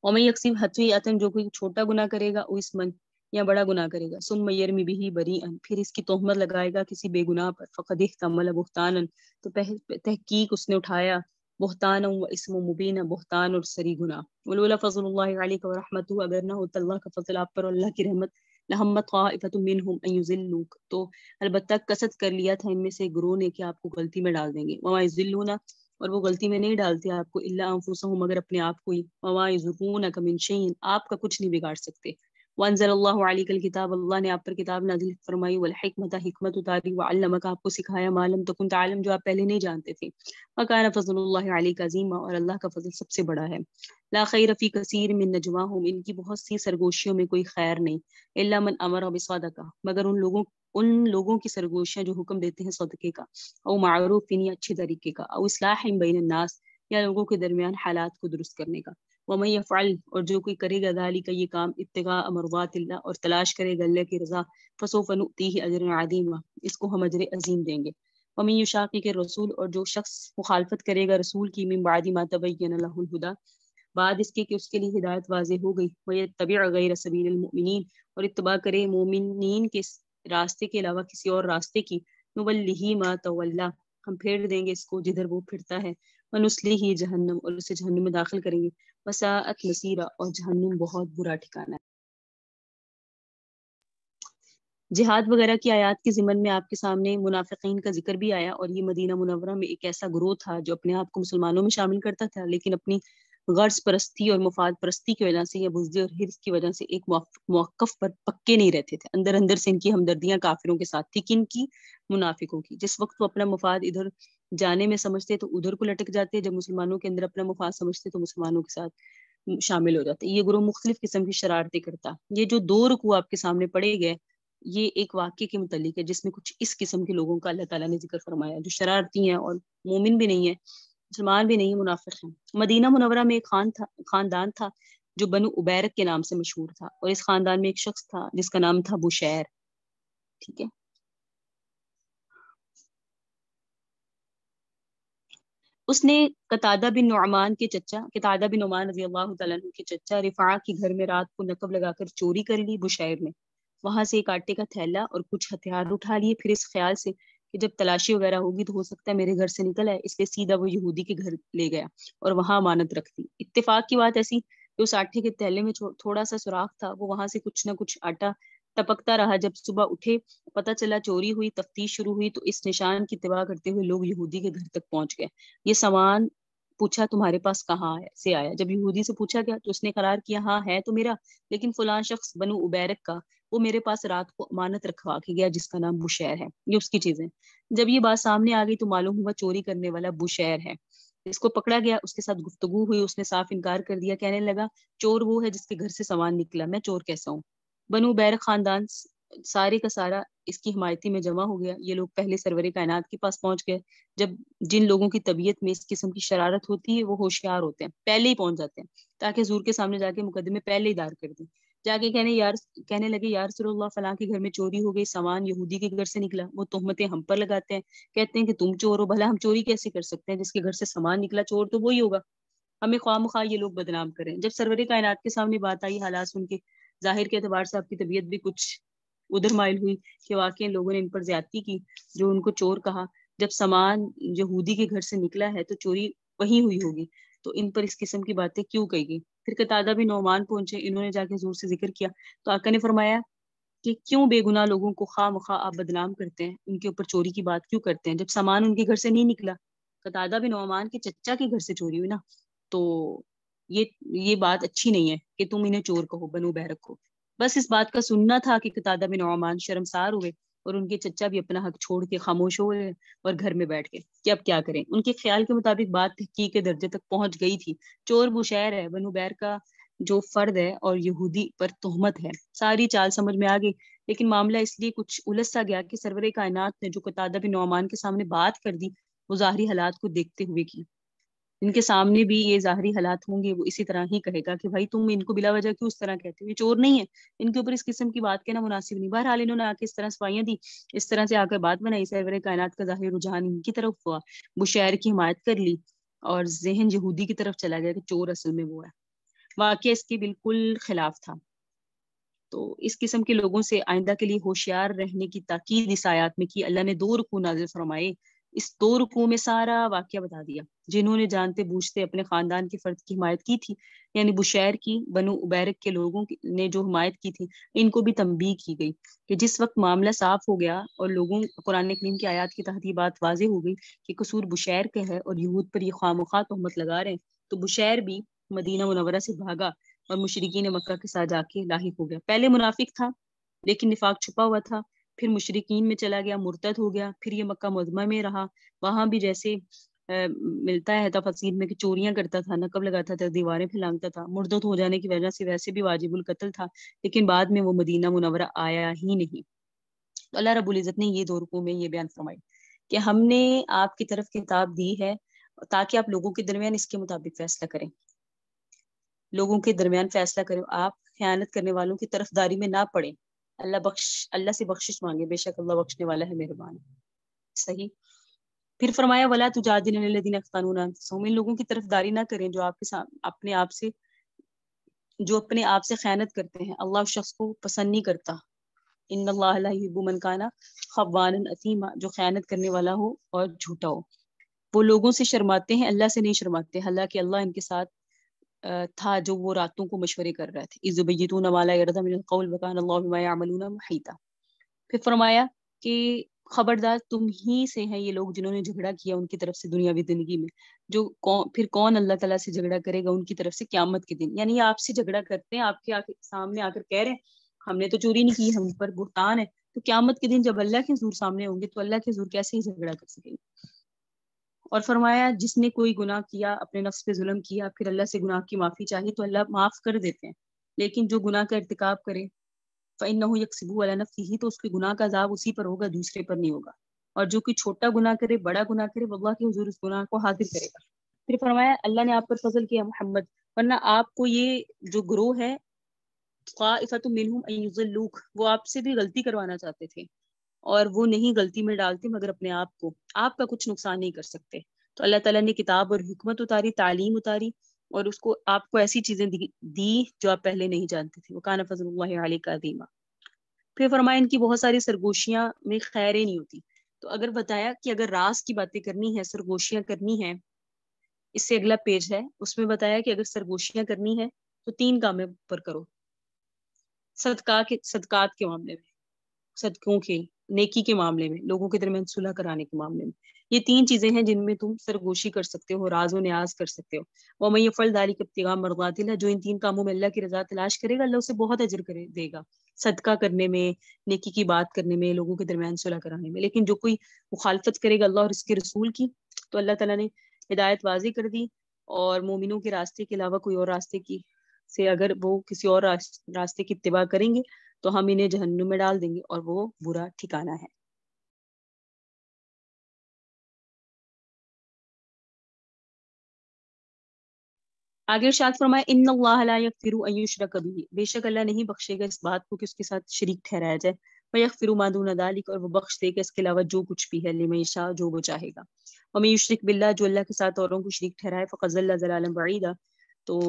ومن یکسب خطیئۃ، جو کوئی چھوٹا گناہ کرے گا، او اسمن، یا بڑا گناہ کرے گا، ثم یرمی بہ بریئا، پھر اس کی تہمت لگائے گا کسی بے گناہ پر، فقد احتمل بہتانا، تو تحقیق اس نے اٹھایا، بہتانا و اسم مبینہ، بہتان اور سری گناہ، ولولا فضل اللہ علیک ورحمتہ، اگر نہ ہوتا اللہ کا فضل آپ پر اور اللہ کی رحمت، لہمت طائفۃ منہم ان یضلوک، تو البتہ قصد کر لیا تھا ان میں سے گروہ نے کہ آپ کو غلطی میں ڈال دیں گے، وما یضلون، اور وہ غلطی میں نہیں ڈالتے آپ کو، الا انفسہم، مگر اپنے آپ کو ہی، وما یضرونک من شیء، آپ کا کچھ نہیں بگاڑ سکتے، وانزل اللہ علیک الکتاب، اللہ نے آپ پر کتاب نازل فرمائی، والحکمت، حکمت اتاری، وعلمک، آپ کو سکھایا، ما لم تکن تعلم، جو آپ پہلے نہیں جانتے تھے، وکان فضل اللہ علیک عظیما، اور اللہ کا فضل سب سے بڑا ہے، لا خیر فی کثیر من نجواہم، ان کی بہت سی سرگوشیوں میں کوئی خیر نہیں، الا من امر بصدقہ، مگر ان لوگوں کی سرگوشیاں جو حکم دیتے ہیں صدقے کا، او معروف، یعنی اچھے طریقے کا، او اصلاح بین الناس، یا لوگوں کے درمیان حالات کو درست کرنے کا، ومن یفعل، اور جو کوئی کرے گا ذالک، یہ کام، ابتغاء مرضات اللہ، اور تلاش کرے گا اللہ کی رضا، فسوف نؤتیہ اجرا عظیما، اس کو ہم اجر عظیم دیں گے، ومن یشاقق الرسول، اور جو شخص مخالفت کرے گا رسول کی، من بعد ما تبین له الہدی، بعد اس کے کہ اس کے لیے ہدایت واضح ہو گئی، ویتبع غیر سبیل المؤمنین، اور اتباع کرے مومنین کے راستے کے علاوہ کسی اور راستے کی، نولہ ما تولا، ہم پھیر دیں گے اس کو جدھر وہ پھرتا ہے، ونصلیہ جہنم، اور اسے جہنم میں داخل کریں گے، وساءت مصیرا، اور جہنم بہت برا ٹھکانہ ہے۔ جہاد وغیرہ کی آیات کے ضمن میں آپ کے سامنے منافقین کا ذکر بھی آیا، اور یہ مدینہ منورہ میں ایک ایسا گروہ تھا جو اپنے آپ کو مسلمانوں میں شامل کرتا تھا، لیکن اپنی غرض پرستی اور مفاد پرستی کی وجہ سے، یا بزدل اور حرص کی وجہ سے، ایک موقف پر پکے نہیں رہتے تھے، اندر اندر سے ان کی ہمدردیاں کافروں کے ساتھ تھی، کن کی؟ منافقوں کی، جس وقت وہ اپنا مفاد ادھر جانے میں سمجھتے تو ادھر کو لٹک جاتے، جب مسلمانوں کے اندر اپنا مفاد سمجھتے تو مسلمانوں کے ساتھ شامل ہو جاتے، یہ گروہ مختلف قسم کی شرارتیں کرتا، یہ جو دو رکوع آپ کے سامنے پڑے گئے، یہ ایک واقعے کے متعلق ہے جس میں کچھ اس قسم کے لوگوں کا اللہ تعالیٰ نے ذکر فرمایا، جو شرارتی ہیں اور مومن بھی نہیں ہے، مسلمان بھی نہیں ہے، منافق ہیں۔ مدینہ منورہ میں ایک خاندان تھا جو بنو عبیرک کے نام سے مشہور تھا، اور اس خاندان میں ایک شخص تھا جس کا نام تھا بشیر، ٹھیک ہے۔ اس نے قتادہ بن نعمان کے چچا، قتادہ بن نعمان رضی اللہ تعالیٰ عنہ کے چچا رفاع کے گھر میں رات کو نقب لگا کر چوری کر لی بشیر نے، وہاں سے ایک آٹے کا تھیلا اور کچھ ہتھیار اٹھا لیے، پھر اس خیال سے کہ جب تلاشی وغیرہ ہوگی تو ہو سکتا ہے میرے گھر سے نکل آئے، اس لیے سیدھا وہ یہودی کے گھر لے گیا اور وہاں امانت رکھ دی۔ اتفاق کی بات ایسی کہ اس آٹے کے تھیلے میں تھوڑا سا سوراخ تھا، وہ وہاں سے کچھ نہ کچھ آٹا ٹپکتا رہا، جب صبح اٹھے پتہ چلا چوری ہوئی، تفتیش شروع ہوئی تو اس نشان کی اتباع کرتے ہوئے لوگ یہودی کے گھر تک پہنچ گئے، یہ سامان پوچھا تمہارے پاس کہاں سے آیا، جب یہودی سے پوچھا گیا تو اس نے قرار کیا ہاں ہے تو میرا، لیکن فلاں شخص بنو عبیرک کا وہ میرے پاس رات کو امانت رکھوا کے گیا جس کا نام بشیر ہے. یہ اس کی چیزیں. جب یہ بات سامنے آ گئی تو معلوم ہوا چوری کرنے والا بشیر ہے. اس کو پکڑا گیا, اس کے ساتھ گفتگو ہوئی, اس نے صاف انکار کر دیا, کہنے لگا چور وہ ہے جس کے گھر سے سامان نکلا, میں چور کیسا ہوں. بنو بیر خاندان سارے کا سارا اس کی حمایتی میں جمع ہو گیا. یہ لوگ پہلے سرور کائنات کے پاس پہنچ گئے. جب جن لوگوں کی طبیعت میں اس قسم کی شرارت ہوتی ہے وہ ہوشیار ہوتے ہیں, پہلے ہی پہنچ جاتے ہیں تاکہ حضور کے سامنے جا کے مقدمے پہلے ہی دار کر دیں. جا کے کہنے لگے یا رسول اللہ فلاں کے گھر میں چوری ہو گئی, سامان یہودی کے گھر سے نکلا. وہ تہمتیں ہم پر لگاتے ہیں, کہتے ہیں کہ تم چور ہو. بھلا ہم چوری کیسے کر سکتے ہیں, جس کے گھر سے سامان نکلا چور تو وہی ہوگا. ہمیں خواہ مخواہ یہ لوگ بدنام کریں. جب سرور کائنات کے سامنے بات آئی, حالات سن کے ظاہر کے اعتبار سے آپ کی طبیعت بھی کچھ ادھر مائل ہوئی کہ واقعی لوگوں نے ان پر زیادتی کی جو ان کو چور کہا. جب سامان یہودی کے گھر سے نکلا ہے تو چوری وہی ہوئی ہوگی, تو ان پر اس قسم کی باتیں کیوں کہی گئی. پھر قتادہ بھی نعمان پہنچے, انہوں نے جا کے حضور سے ذکر کیا تو آقا نے فرمایا کہ کیوں بے گناہ لوگوں کو خواہ مخواہ آپ بدنام کرتے ہیں, ان کے اوپر چوری کی بات کیوں کرتے ہیں جب سامان ان کے گھر سے نہیں نکلا. قتادہ بن نعمان کے چچا کے گھر سے چوری ہوئی نا, تو یہ بات اچھی نہیں ہے کہ تم انہیں چور کہو, بنو بحرک کو. بس اس بات کا سننا تھا کہ قتادہ بن نعمان شرمسار ہوئے اور ان کے چچا بھی اپنا حق چھوڑ کے خاموش ہوئے اور گھر میں بیٹھ گئے کہ اب کیا کریں. ان کے خیال کے مطابق بات تحقیق کے درجے تک پہنچ گئی تھی. چور بشیر ہے, بنو بیر کا جو فرد ہے اور یہودی پر تہمت ہے. ساری چال سمجھ میں آ گئی, لیکن معاملہ اس لیے کچھ الجھ سا گیا کہ سرور کائنات نے جو قتادہ بن نعمان کے سامنے بات کر دی وہ ظاہری حالات کو دیکھتے ہوئے کی. ان کے سامنے بھی یہ ظاہری حالات ہوں گے, وہ اسی طرح ہی کہے گا کہ بھائی تم ان کو بلا وجہ کیوں اس طرح کہتے ہو, یہ چور نہیں ہے, ان کے اوپر اس قسم کی بات کہنا مناسب نہیں. بہرحال انہوں نے آ کے اس طرح صفائیاں دی, اس طرح سے آ کر بات بنائی. سرور کائنات کا ظاہر رجحان ان کی طرف ہوا, بشیر کی حمایت کر لی اور ذہن یہودی کی طرف چلا گیا کہ چور اصل میں وہ ہے. واقعہ اس کے بالکل خلاف تھا. تو اس قسم کے لوگوں سے آئندہ کے لیے ہوشیار رہنے کی تاکید اس آیات میں کی. اللہ نے 2 رکوع نازل فرمائے, اس 2 رکوع میں سارا واقعہ بتا دیا. جنہوں نے جانتے بوجھتے اپنے خاندان کے فرد کی حمایت کی تھی, یعنی بشیر کی, بنو عبیرک کے لوگوں نے جو حمایت کی تھی, ان کو بھی تنبیہ کی گئی کہ جس وقت معاملہ صاف ہو گیا اور لوگوں قرآن کریم کی آیات کی تحت یہ بات واضح ہو گئی کہ قصور بشیر کا ہے اور یہود پر یہ خواہ مخواہ تہمت لگا رہے ہیں, تو بشیر بھی مدینہ منورہ سے بھاگا اور مشرکین مکہ کے ساتھ جا کے لاحق ہو گیا. پہلے منافق تھا لیکن نفاق چھپا ہوا تھا, پھر مشرکین میں چلا گیا, مرتد ہو گیا, پھر یہ مکہ معظمہ میں رہا. وہاں بھی جیسے ملتا ہے تفسیر میں کہ چوریاں کرتا تھا, نقب لگاتا تھا, دیواریں پھیلانگتا تھا. مرتد ہو جانے کی وجہ سے ویسے بھی واجب القتل تھا, لیکن بعد میں وہ مدینہ منورہ آیا ہی نہیں. تو اللہ رب العزت نے یہ 2 رکوع میں یہ بیان فرمائی کہ ہم نے آپ کی طرف کتاب دی ہے تاکہ آپ لوگوں کے درمیان اس کے مطابق فیصلہ کریں, لوگوں کے درمیان فیصلہ کریں, آپ خیانت کرنے والوں کی طرفداری میں نہ پڑیں. اللہ سے بخشش مانگے, بے شک اللہ بخشنے والا ہے, مہربان. صحیح. پھر فرمایا ولا تجادل الذین یختانون انفسهم, ان لوگوں کی طرفداری نہ کریں جو آپ کے اپنے آپ سے خیانت کرتے ہیں. اللہ اس شخص کو پسند نہیں کرتا. ان اللہ لا یحب من کان خوانا اثیما, جو خیانت کرنے والا ہو اور جھوٹا ہو. وہ لوگوں سے شرماتے ہیں, اللہ سے نہیں شرماتے, حالانکہ اللہ ان کے ساتھ تھا جو وہ راتوں کو مشورے کر رہے تھے. اذ یبیتون ما لا یرضی من القول وکان اللہ بما یعملون محیطا. پھر فرمایا کہ خبردار تم ہی سے ہیں یہ لوگ جنہوں نے جھگڑا کیا ان کی طرف سے دنیاوی زندگی میں, پھر کون اللہ تعالیٰ سے جھگڑا کرے گا ان کی طرف سے قیامت کے دن. یعنی آپ سے جھگڑا کرتے ہیں, آپ کے سامنے آ کر کہہ رہے ہیں ہم نے تو چوری نہیں کی, ہم پر بہتان ہے, تو قیامت کے دن جب اللہ کے حضور سامنے ہوں گے تو اللہ کے حضور کیسے ہی جھگڑا کر سکیں گے. اور فرمایا جس نے کوئی گناہ کیا, اپنے نفس پہ ظلم کیا, پھر اللہ سے گناہ کی معافی چاہی تو اللہ معاف کر دیتے ہیں, لیکن جو گناہ کا ارتکاب کرے فإنه يكسبه على نفسه, تو اس کے گناہ کا عذاب اسی پر ہوگا, دوسرے پر نہیں ہوگا. اور جو کوئی چھوٹا گناہ کرے, بڑا گناہ کرے, وہ اللہ کے حضور اس گناہ کو حاضر کرے گا. پھر فرمایا اللہ نے آپ پر فضل کیا محمد, ورنہ آپ کو یہ جو گروہ ہے طائفۃ منهم ان یضلوک, وہ آپ سے بھی غلطی کروانا چاہتے تھے اور وہ نہیں غلطی میں ڈالتے مگر اپنے آپ کو, آپ کا کچھ نقصان نہیں کر سکتے. تو اللہ تعالیٰ نے کتاب اور حکمت اتاری, تعلیم اتاری, اور اس کو آپ کو ایسی چیزیں دی جو آپ پہلے نہیں جانتے تھے. وکان فضل اللہ علیک عظیما. پھر فرمایا ان کی بہت ساری سرگوشیاں میں خیریں نہیں ہوتی. تو اگر بتایا کہ اگر راز کی باتیں کرنی ہے, سرگوشیاں کرنی ہیں, اس سے اگلا پیج ہے اس میں بتایا کہ اگر سرگوشیاں کرنی ہے تو 3 کاموں پر کرو. صدقات کے معاملے میں, صدقوں کے, نیکی کے معاملے میں, لوگوں کے درمیان صلح کرانے کے معاملے میں. یہ 3 چیزیں ہیں جن میں تم سرگوشی کر سکتے ہو, راز و نیاز کر سکتے ہو. وَمَن يَفْعَلْ ذَلِكَ ابْتِغَاءَ مَرْضَاتِ اللَّهِ, جو ان 3 کاموں میں اللہ کی رضا تلاش کرے گا اللہ اسے بہت اجر دے گا. صدقہ کرنے میں، نیکی کی بات کرنے میں، لوگوں کے درمیان صلح کرانے میں. لیکن جو کوئی مخالفت کرے گا اللہ اور اس کے رسول کی تو اللہ تعالیٰ نے ہدایت واضح کر دی، اور مومنوں کے راستے کے علاوہ کوئی اور راستے کی سے اگر وہ کسی اور راستے کی اتباع کریں گے تو ہم انہیں جہنم میں ڈال دیں گے، اور وہ برا ٹھکانہ ہے. آگے ارشاد فرمایا ان اللہ لا یغفر ان یشرک بہ، بے شک اللہ نہیں بخشے گا اس بات کو کہ اس کے ساتھ شریک ٹھہرایا جائے، ویغفر ما دون ذلک، اور وہ بخش دے گا اس کے علاوہ جو کچھ بھی ہے، لمن یشاء، جو وہ چاہے گا. ومن یشرک باللہ، جو اللہ کے ساتھ اوروں کو شریک ٹھہرائے، فقد ضل ضلالا بعیدا، تو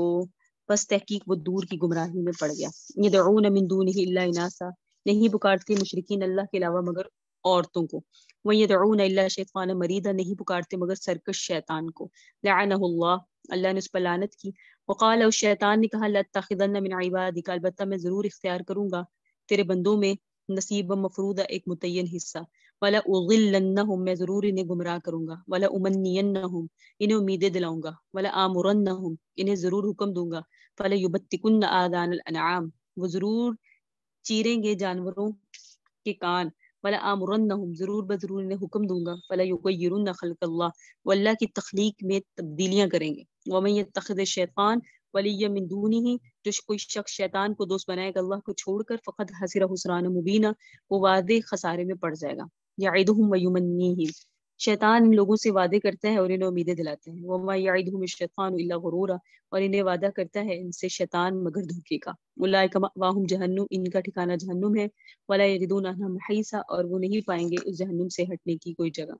بس تحقیق وہ دور کی گمراہی میں پڑ گیا. یدعون من دونہ الا اناثا، نہیں پکارتے مشرکین اللہ کے علاوہ مگر عورتوں کو. وَيَدْعُونَ إِلَّا شَيْطَانًا مَرِيدًا، نہیں پکارتے مگر سرکش شیطان کو. لعنہ اللہ، اللہ نے اس پر لعنت کی. وقال، اور شیطان نے کہا، لَأَتَّخِذَنَّ مِنْ عِبَادِكَ، البتہ میں ضرور اختیار کروں گا تیرے بندوں میں نصیب مفروضہ، ایک متعین حصہ. وَلَأُضِلَّنَّهُمْ، میں ضرور انہیں گمراہ کروں گا. وَلَأُمَنِّيَنَّهُمْ، انہیں امیدیں دلاؤں گا. وَلَآمُرَنَّهُمْ، انہیں ضرور حکم دوں گا. فَلَيُبَتِّكُنَّ آذَانَ الْأَنْعَامِ، وہ ضرور چیریں گے جانوروں کے کان. وَلَآمُرَنَّهُمْ، ضرور انہیں حکم دوں گا. فَلَيُغَيِّرُنَّ خَلْقَ اللَّهِ، وہ اللہ کی تخلیق میں تبدیلیاں کریں گے. وَمَن يَتَّخِذِ الشَّيْطَانَ وَلِيًّا مِن دُونِهِ، جو کوئی شخص شیطان کو دوست بنائے گا اللہ کو چھوڑ کر، فقد خسر خسران مبینہ، وہ واضح خسارے میں پڑ جائے گا. یعدہم ویمنیہم، شیطان ان لوگوں سے وعدے کرتا ہے اور انہیں امیدیں دلاتے ہیں. وما یعدہم الشیطان الا غرورا، اور انہیں وعدہ کرتا ہے ان سے شیطان مگر دھوکے کا. اولئک مأواہم جہنم، ان کا ٹھکانہ جہنم ہے. ولا یجدون عنہا محیصا، اور وہ نہیں پائیں گے اس جہنم سے ہٹنے کی کوئی جگہ.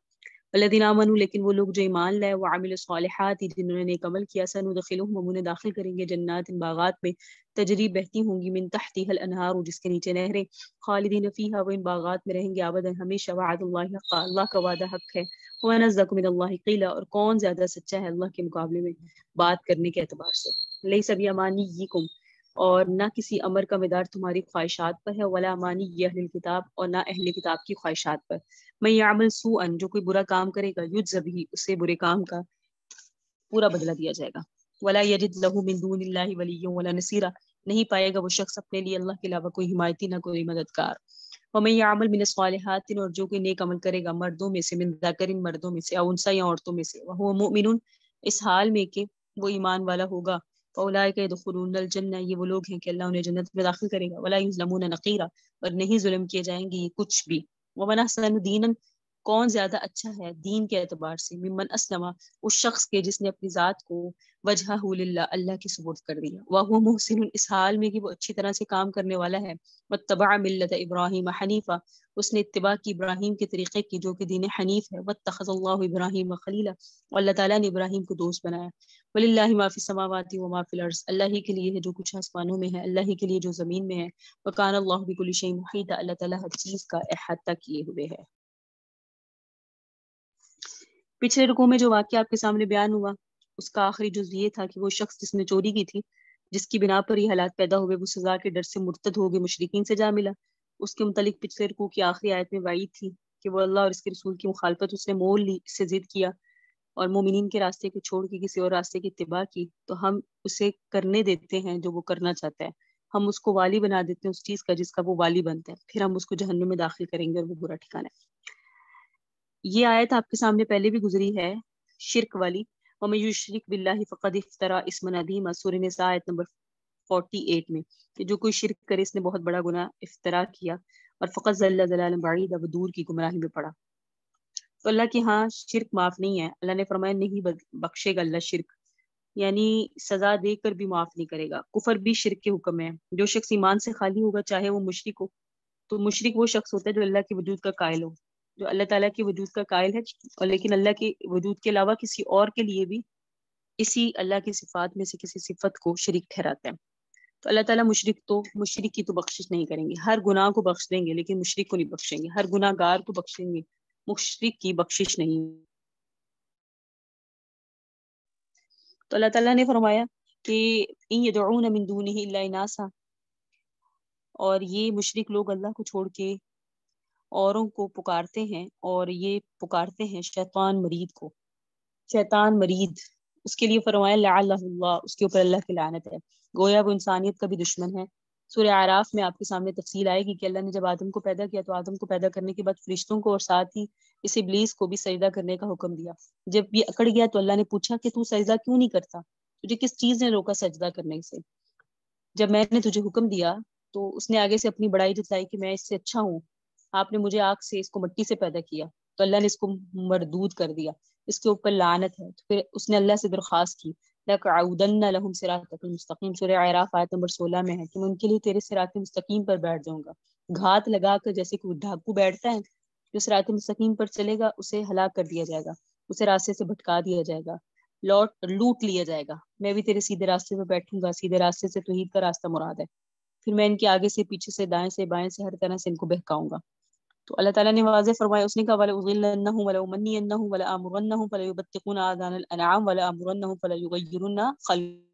الذین آمنوا، لیکن وہ لوگ جو ایمان لائے، وعملوا الصالحات، جنہوں نے نیک عمل کیا، سندخلہم، ہم انہیں داخل کریں گے جنات، باغات میں، تجری بہتی ہوں گی، من تحتها الانہار، جس کے نیچے نہریں، خالدین فیہا، وہ ان باغات میں رہیں گے ابدا ہمیشہ. وعد اللہ حقا، اللہ کا وعدہ حق ہے. ومن اصدق من اللہ قیلا، اور کون زیادہ سچا ہے اللہ کے مقابلے میں بات کرنے کے اعتبار سے. لیس بامانیکم، اور نہ کسی امر کا مدار تمہاری خواہشات پر ہے. ولا امانی اہل الکتاب، اور نہ اہل کتاب کی خواہشات پر. من یعمل سوءا، جو کوئی برا کام کرے گا، یجز بہ، اسے برے کام کا پورا بدلہ دیا جائے گا. ولا یجد له من دون اللہ ولی ولا نصیرا، نہیں پائے گا وہ شخص اپنے لیے اللہ کے علاوہ کوئی حمایتی نہ کوئی مددگار. ومن یعمل من الصالحات، اور جو کوئی نیک عمل کرے گا مردوں میں سے، من ذکر، مردوں میں سے، او انثی، یا عورتوں میں سے، وهو مؤمن، اس حال میں کہ وہ ایمان والا ہوگا. فاولئک يدخلون الجنہ، یہ وہ لوگ ہیں کہ اللہ انہیں جنت میں داخل کرے گا. ولا یظلمون نقیرا، اور نہیں ظلم کیے جائیں گے یہ کچھ بھی. ومن احسن دینا، کون زیادہ اچھا ہے دین کے اعتبار سے، ممن اسلم، اس شخص کے جس نے اپنی ذات کو وجہہ للہ، اللہ کی سپرد کر دیا. وهو محسن، اس حال میں کہ وہ اچھی طرح سے کام کرنے والا ہے. واتبع ملت ابراہیم حنیفا، اس نے اتباع کی ابراہیم کے طریقے کی جو کہ دین حنیف ہے. واتخذ اللہ ابراہیم خلیلا، اور اللہ تعالیٰ نے ابراہیم کو دوست بنایا. وللہ ما فی السماوات وما فی الارض، اللہ ہی کے لیے ہے جو کچھ آسمانوں میں ہے، اللہ ہی کے لیے جو زمین میں ہے. وکان اللہ بکل شیء محیطا، اللہ تعالیٰ ہر چیز کا احاطہ کیے ہوئے ہے. پچھلے رکوع میں جو واقعہ آپ کے سامنے بیان ہوا، اس کا آخری جز یہ تھا کہ وہ شخص جس نے چوری کی تھی، جس کی بنا پر یہ حالات پیدا ہوئے، وہ سزا کے ڈر سے مرتد ہو گئے، مشرکین سے جا ملا. اس کے متعلق پچھلے رکوع کی آخری آیت میں وعید تھی کہ وہ اللہ اور اس کے رسول کی مخالفت اس نے مول لی، اس سے ضد کیا اور مومنین کے راستے کو چھوڑ کے کسی اور راستے کی اتباع کی، تو ہم اسے کرنے دیتے ہیں جو وہ کرنا چاہتا ہے. ہم اس کو والی بنا دیتے ہیں اس چیز کا جس کا وہ والی بنتا ہے، پھر ہم اس کو جہنم میں داخل کریں گے اور وہ برا ٹھکانہ ہے. یہ آیت آپ کے سامنے پہلے بھی گزری ہے، شرک والی. وَمَن یُشْرِکْ بِاللَّهِ فَقَدِ افْتَرَىٰ إِثْمًا عَظِیمًا، سورۃ نساء آیت نمبر 48 میں، کہ جو کوئی شرک کرے اس نے بہت بڑا گناہ افترا کیا، اور فقط ضل ضلالا بعیدا، وہ دور کی گمراہی میں پڑا. تو اللہ کے ہاں شرک معاف نہیں ہے. اللہ نے فرمایا نہیں بخشے گا اللہ شرک، یعنی سزا دے کر بھی معاف نہیں کرے گا. کفر بھی شرک کے حکم ہے. جو شخص ایمان سے خالی ہوگا چاہے وہ مشرک ہو، تو مشرک وہ شخص ہوتا ہے جو اللہ کے وجود کا قائل ہو، جو اللہ تعالیٰ کے وجود کا قائل ہے، اور لیکن اللہ کے وجود کے علاوہ کسی اور کے لیے بھی اسی اللہ کی صفات میں سے کسی صفت کو شریک ٹھہراتا ہے. تو اللہ تعالیٰ مشرک کی تو بخشش نہیں کریں گے. ہر گناہ کو بخش دیں گے لیکن مشرک کو نہیں بخشیں گے. ہر گناہ گار کو بخشیں گے، مشرک کی بخشش نہیں. تو اللہ تعالیٰ نے فرمایا کہ ان یدعون من دونہ الا اناسا، اور یہ مشرک لوگ اللہ کو چھوڑ کے اوروں کو پکارتے ہیں، اور یہ پکارتے ہیں شیطان مرید کو. شیطان مرید، اس کے لیے فرمایا لعنہ اللہ، اس کے اوپر اللہ کی لعنت ہے. گویا وہ انسانیت کا بھی دشمن ہے. سورہ اعراف میں آپ کے سامنے تفصیل آئے گی کہ اللہ نے جب آدم کو پیدا کیا تو آدم کو پیدا کرنے کے بعد فرشتوں کو اور ساتھ ہی اس ابلیس کو بھی سجدہ کرنے کا حکم دیا. جب یہ اکڑ گیا تو اللہ نے پوچھا کہ تو سجدہ کیوں نہیں کرتا, تجھے کس چیز نے روکا سجدہ کرنے سے؟ جب میں نے تجھے حکم دیا تو اس نے آگے سے اپنی بڑائی جتلائی کہ میں اس سے اچھا ہوں, آپ نے مجھے آگ سے, اس کو مٹی سے پیدا کیا, تو اللہ نے اس کو مردود کر دیا, اس کے اوپر لعنت ہے. تو پھر اس نے اللہ سے درخواست کی لَأَقْعُدَنَّ لَهُمْ صِرَاطَكَ الْمُسْتَقِيمَ, سورہ اعراف آیت نمبر 16 میں ہے کہ میں ان کے لیے تیرے صراط مستقیم پر بیٹھ جاؤں گا. گھات لگا کر جیسے کوئی ڈاکو بیٹھتا ہے, جو صراط مستقیم پر چلے گا اسے ہلاک کر دیا جائے گا, اسے راستے سے بھٹکا دیا جائے گا, لوٹ لیا جائے گا. میں بھی تیرے سیدھے راستے پہ بیٹھوں گا, سیدھے راستے سے توحید کا راستہ مراد ہے. پھر میں ان کے آگے سے, پیچھے سے, دائیں سے, بائیں سے, ہر طرح سے ان کو بہکاؤں گا. تو اللہ تعالیٰ نے واضح فرمایا, اس نے کہا وَلَأُضِلَّنَّهُمْ وَلَأُمَنِّيَنَّهُمْ وَلَآمُرَنَّهُمْ فَلَيُبَتِّكُنَّ آذَانَ الْأَنْعَامِ وَلَآمُرَنَّهُمْ فَلَيُغَيِّرُنَّ خَلْقَ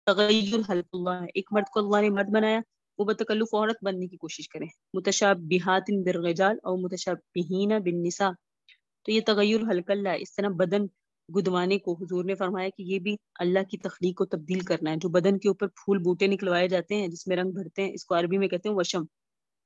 تغیر خلق اللہ ہے. ایک مرد کو اللہ نے مرد بنایا, وہ بتکلف عورت بننے کی کوشش کرے, متشابہات بالرجال اور متشابہین بالنساء. تو یہ تغیر خلق اللہ ہے. اس طرح بدن گدوانے کو حضور نے فرمایا کہ یہ بھی اللہ کی تخلیق کو تبدیل کرنا ہے. جو بدن کے اوپر پھول بوٹے نکلوائے جاتے ہیں جس میں رنگ بھرتے ہیں, اس کو عربی میں کہتے ہیں وشم,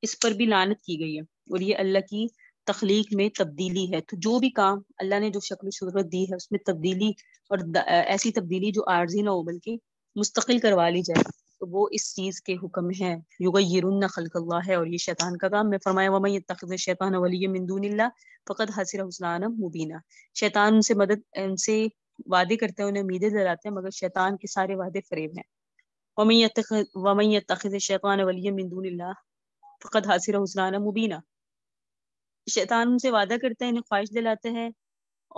اس پر بھی لعنت کی گئی ہے, اور یہ اللہ کی تخلیق میں تبدیلی ہے. تو جو بھی کام اللہ نے جو شکل و صورت دی ہے اس میں تبدیلی, اور ایسی تبدیلی جو عارضی نہ ہو بلکہ مستقل کروا لی جائے, تو وہ اس چیز کے حکم ہے. یغیرن خلق اللہ ہے, اور یہ شیطان کا کام. میں فرمایا وَمَن يَتَّخِذِ الشَّيْطَانَ وَلِيًّا مِن دُونِ اللَّهِ فَقَدْ خَسِرَ خُسْرَانًا مُبِينًا. شیطان ان سے مدد, ان سے وعدے کرتے ہیں, انہیں امیدیں دلاتے ہیں, مگر شیطان کے سارے وعدے فریب ہیں. وَمَن يَتَّخِذِ الشَّيْطَانَ وَلِيًّا مِن دُونِ اللَّهِ فَقَدْ خَسِرَ خُسْرَانًا مُبِينًا. شیطان ان سے وعدہ کرتا ہے, انہیں خواہش دلاتا ہے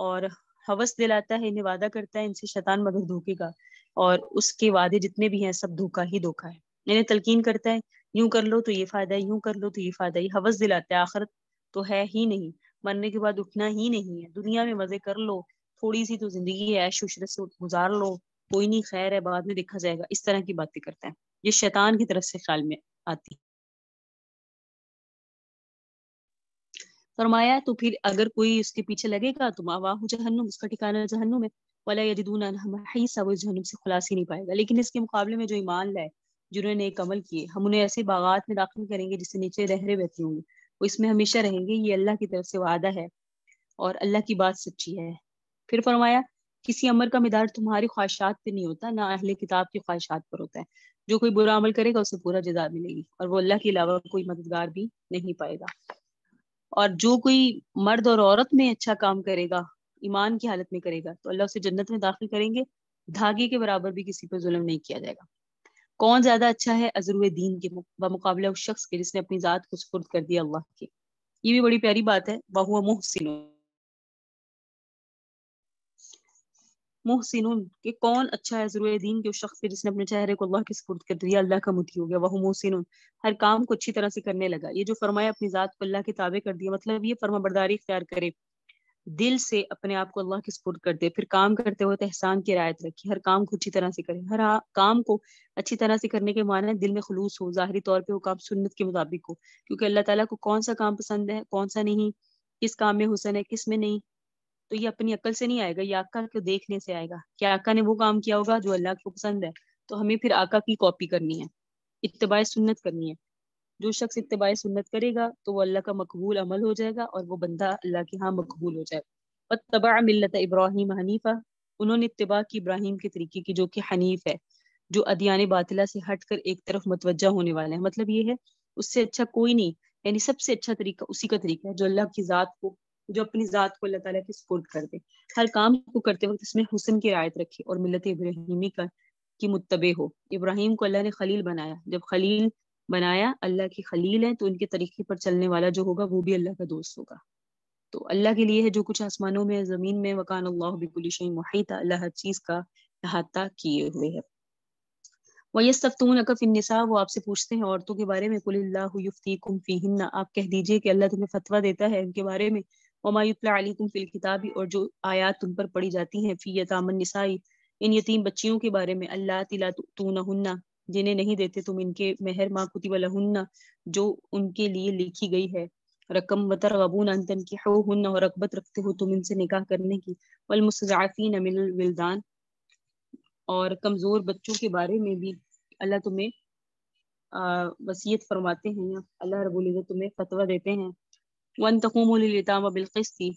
اور ہوس دلاتا ہے, انہیں وعدہ کرتا ہے ان سے شیطان مگر دھوکے کا, اور اس کے وعدے جتنے بھی ہیں سب دھوکا ہی دھوکا ہے. انہیں تلقین کرتا ہے یوں کر لو تو یہ فائدہ ہے, یوں کر لو تو یہ فائدہ ہے, ہوس دلاتا ہے آخرت تو ہے ہی نہیں, مرنے کے بعد اٹھنا ہی نہیں ہے, دنیا میں مزے کر لو, تھوڑی سی تو زندگی ہے, عیش و عشرت سے گزار لو, کوئی نہیں خیر ہے, بعد میں دیکھا جائے گا. اس طرح کی باتیں کرتا ہے. یہ شیطان کی طرف سے خیال میں آتی. فرمایا تو پھر اگر کوئی اس کے پیچھے لگے گا تو ماواہ جہنم, اس کا ٹھکانہ جہنم ہے. ولا یجدون عنها محیصا, وہ جہنم سے خلاص ہی نہیں پائے گا. لیکن اس کے مقابلے میں جو ایمان لائے, جنہوں نے ایک عمل کیے, ہم انہیں ایسے باغات میں داخل کریں گے جس سے نیچے نہریں بہتی ہوں گی, وہ اس میں ہمیشہ رہیں گے. یہ اللہ کی طرف سے وعدہ ہے اور اللہ کی بات سچی ہے. پھر فرمایا کسی عمل کا مدار تمہاری خواہشات پہ نہیں ہوتا, نہ اہل کتاب کی خواہشات پر ہوتا ہے. جو کوئی برا عمل کرے گا اسے پورا جزا ملے گی, اور وہ اللہ کے علاوہ کوئی مددگار بھی نہیں پائے گا. اور جو کوئی مرد اور عورت میں اچھا کام کرے گا, ایمان کی حالت میں کرے گا, تو اللہ اسے جنت میں داخل کریں گے. دھاگے کے برابر بھی کسی پر ظلم نہیں کیا جائے گا. کون زیادہ اچھا ہے عذر دین کے بمقابلہ اس شخص کے جس نے اپنی ذات کو سپرد کر دیا اللہ کی. یہ بھی بڑی پیاری بات ہے. وَهُوَ محسن, کہ کون اچھا ہے عذر دین کے اس شخص کے جس نے اپنے چہرے کو اللہ کے سپرد کر دیا, اللہ کا مطیع ہو گیا. وَهُوَ محسن, ہر کام کو اچھی طرح سے کرنے لگا. یہ جو فرمایا اپنی ذات کو اللہ کے تابع کر دیا, مطلب یہ فرما برداری اختیار کرے, دل سے اپنے آپ کو اللہ کے سپرد کر دے. پھر کام کرتے ہوئے احسان کی رعایت رکھے, ہر کام کو اچھی طرح سے کرے. ہر کام کو اچھی طرح سے کرنے کے معنی دل میں خلوص ہو, ظاہری طور پہ وہ کام سنت کے مطابق ہو, کیونکہ اللہ تعالیٰ کو کون سا کام پسند ہے, کون سا نہیں, کس کام میں حسن ہے, کس میں نہیں, تو یہ اپنی عقل سے نہیں آئے گا, یہ آقا کو دیکھنے سے آئے گا کہ آقا نے وہ کام کیا ہوگا جو اللہ کو پسند ہے, تو ہمیں پھر آقا کی کاپی کرنی ہے, اتباع سنت کرنی ہے. جو شخص اتباع سنت کرے گا تو وہ اللہ کا مقبول عمل ہو جائے گا, اور وہ بندہ اللہ کے ہاں مقبول ہو جائے گا. واتبع ملت ابراہیم حنیفہ, انہوں نے اتباع کی ابراہیم کے طریقے کی جو کہ حنیف ہے, جو ادیان باطلہ سے ہٹ کر ایک طرف متوجہ ہونے والے ہیں. مطلب یہ ہے اس سے اچھا کوئی نہیں, یعنی سب سے اچھا طریقہ اسی کا طریقہ ہے جو اللہ کی ذات کو, جو اپنی ذات کو اللہ تعالیٰ کے سپرد کر دے. ہر کام کو کرتے وقت اس میں حسن کی رعایت رکھے اور ملت ابراہیمی کی متبع ہو. ابراہیم کو اللہ نے خلیل بنایا, جب خلیل بنایا, اللہ کی خلیل ہے, تو ان کے طریقے پر چلنے والا جو ہوگا وہ بھی اللہ کا دوست ہوگا. تو اللہ کے لیے ہے جو کچھ آسمانوں میں, زمین میں. وکان اللہ بکل شیء محیطا, اللہ ہر چیز کا احاطہ کیے ہوئے ہے. وَيَسْتَفْتُونَكَ فِي النِّسَاءِ, وہ آپ سے پوچھتے ہیں عورتوں کے بارے میں. قُلِ اللَّهُ يُفْتِيكُمْ فِيهِنَّ, آپ کہہ دیجئے کہ اللہ تمہیں فتویٰ دیتا ہے ان کے بارے میں. وَمَا يُتْلَى عَلَيْكُمْ فِي الْكِتَابِ, اور جو آیات تم پر پڑھی جاتی ہیں, فِي يَتَامَى النِّسَاءِ, ان یتیم بچیوں کے بارے میں. اللَّاتِي لَا تُؤْتُونَهُنَّ جنہیں نہیں دیتے تم ان کے مہر ما کتب لہن جو ان کے لیے لکھی گئی ہے، رقم وترغبون ان تنکحوہن اور رغبت رکھتے ہو تم ان سے نکاح کرنے کی، والمستضعفین من الولدان اور کمزور بچوں کے بارے میں بھی اللہ تمہیں وصیت فرماتے ہیں، اللہ رب العزت تمہیں فتویٰ دیتے ہیں، وَأَن تَقُومُوا لِلْيَتَامَى بِالْقِسْطِ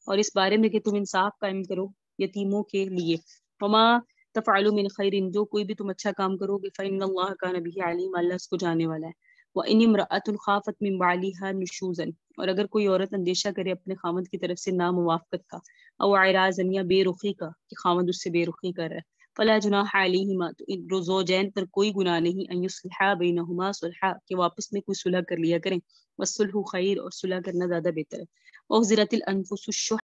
اور اس بارے میں کہ تم انصاف قائم کرو یتیموں کے لیے، وَمَا تَفْعَلُوا مِنْ خَيْرٍ جو کوئی بھی تم اچھا کام کرو گے فَإِنَّ اللَّهَ كَانَ بِهِ عَلِيمًا اللہ اس کو جاننے والا ہے، وَإِنِ امْرَأَةٌ خَافَتْ مِنْ بَعْلِهَا نُشُوزًا اور اگر کوئی عورت اندیشہ کرے اپنے خامد کی طرف سے ناموافقت کا، او اعراضاً یا بے رخی کا کہ خامد اس سے بے رخی کر رہا ہے، فلا جناح علیہما تو ان زوجین پر کوئی گناہ نہیں ان یصلحا بینہما صلحا کہ واپس میں کوئی صلح کر لیا کریں، والصلح خیر اور صلح کرنا زیادہ بہتر ہے، واحضرت الانفس الشح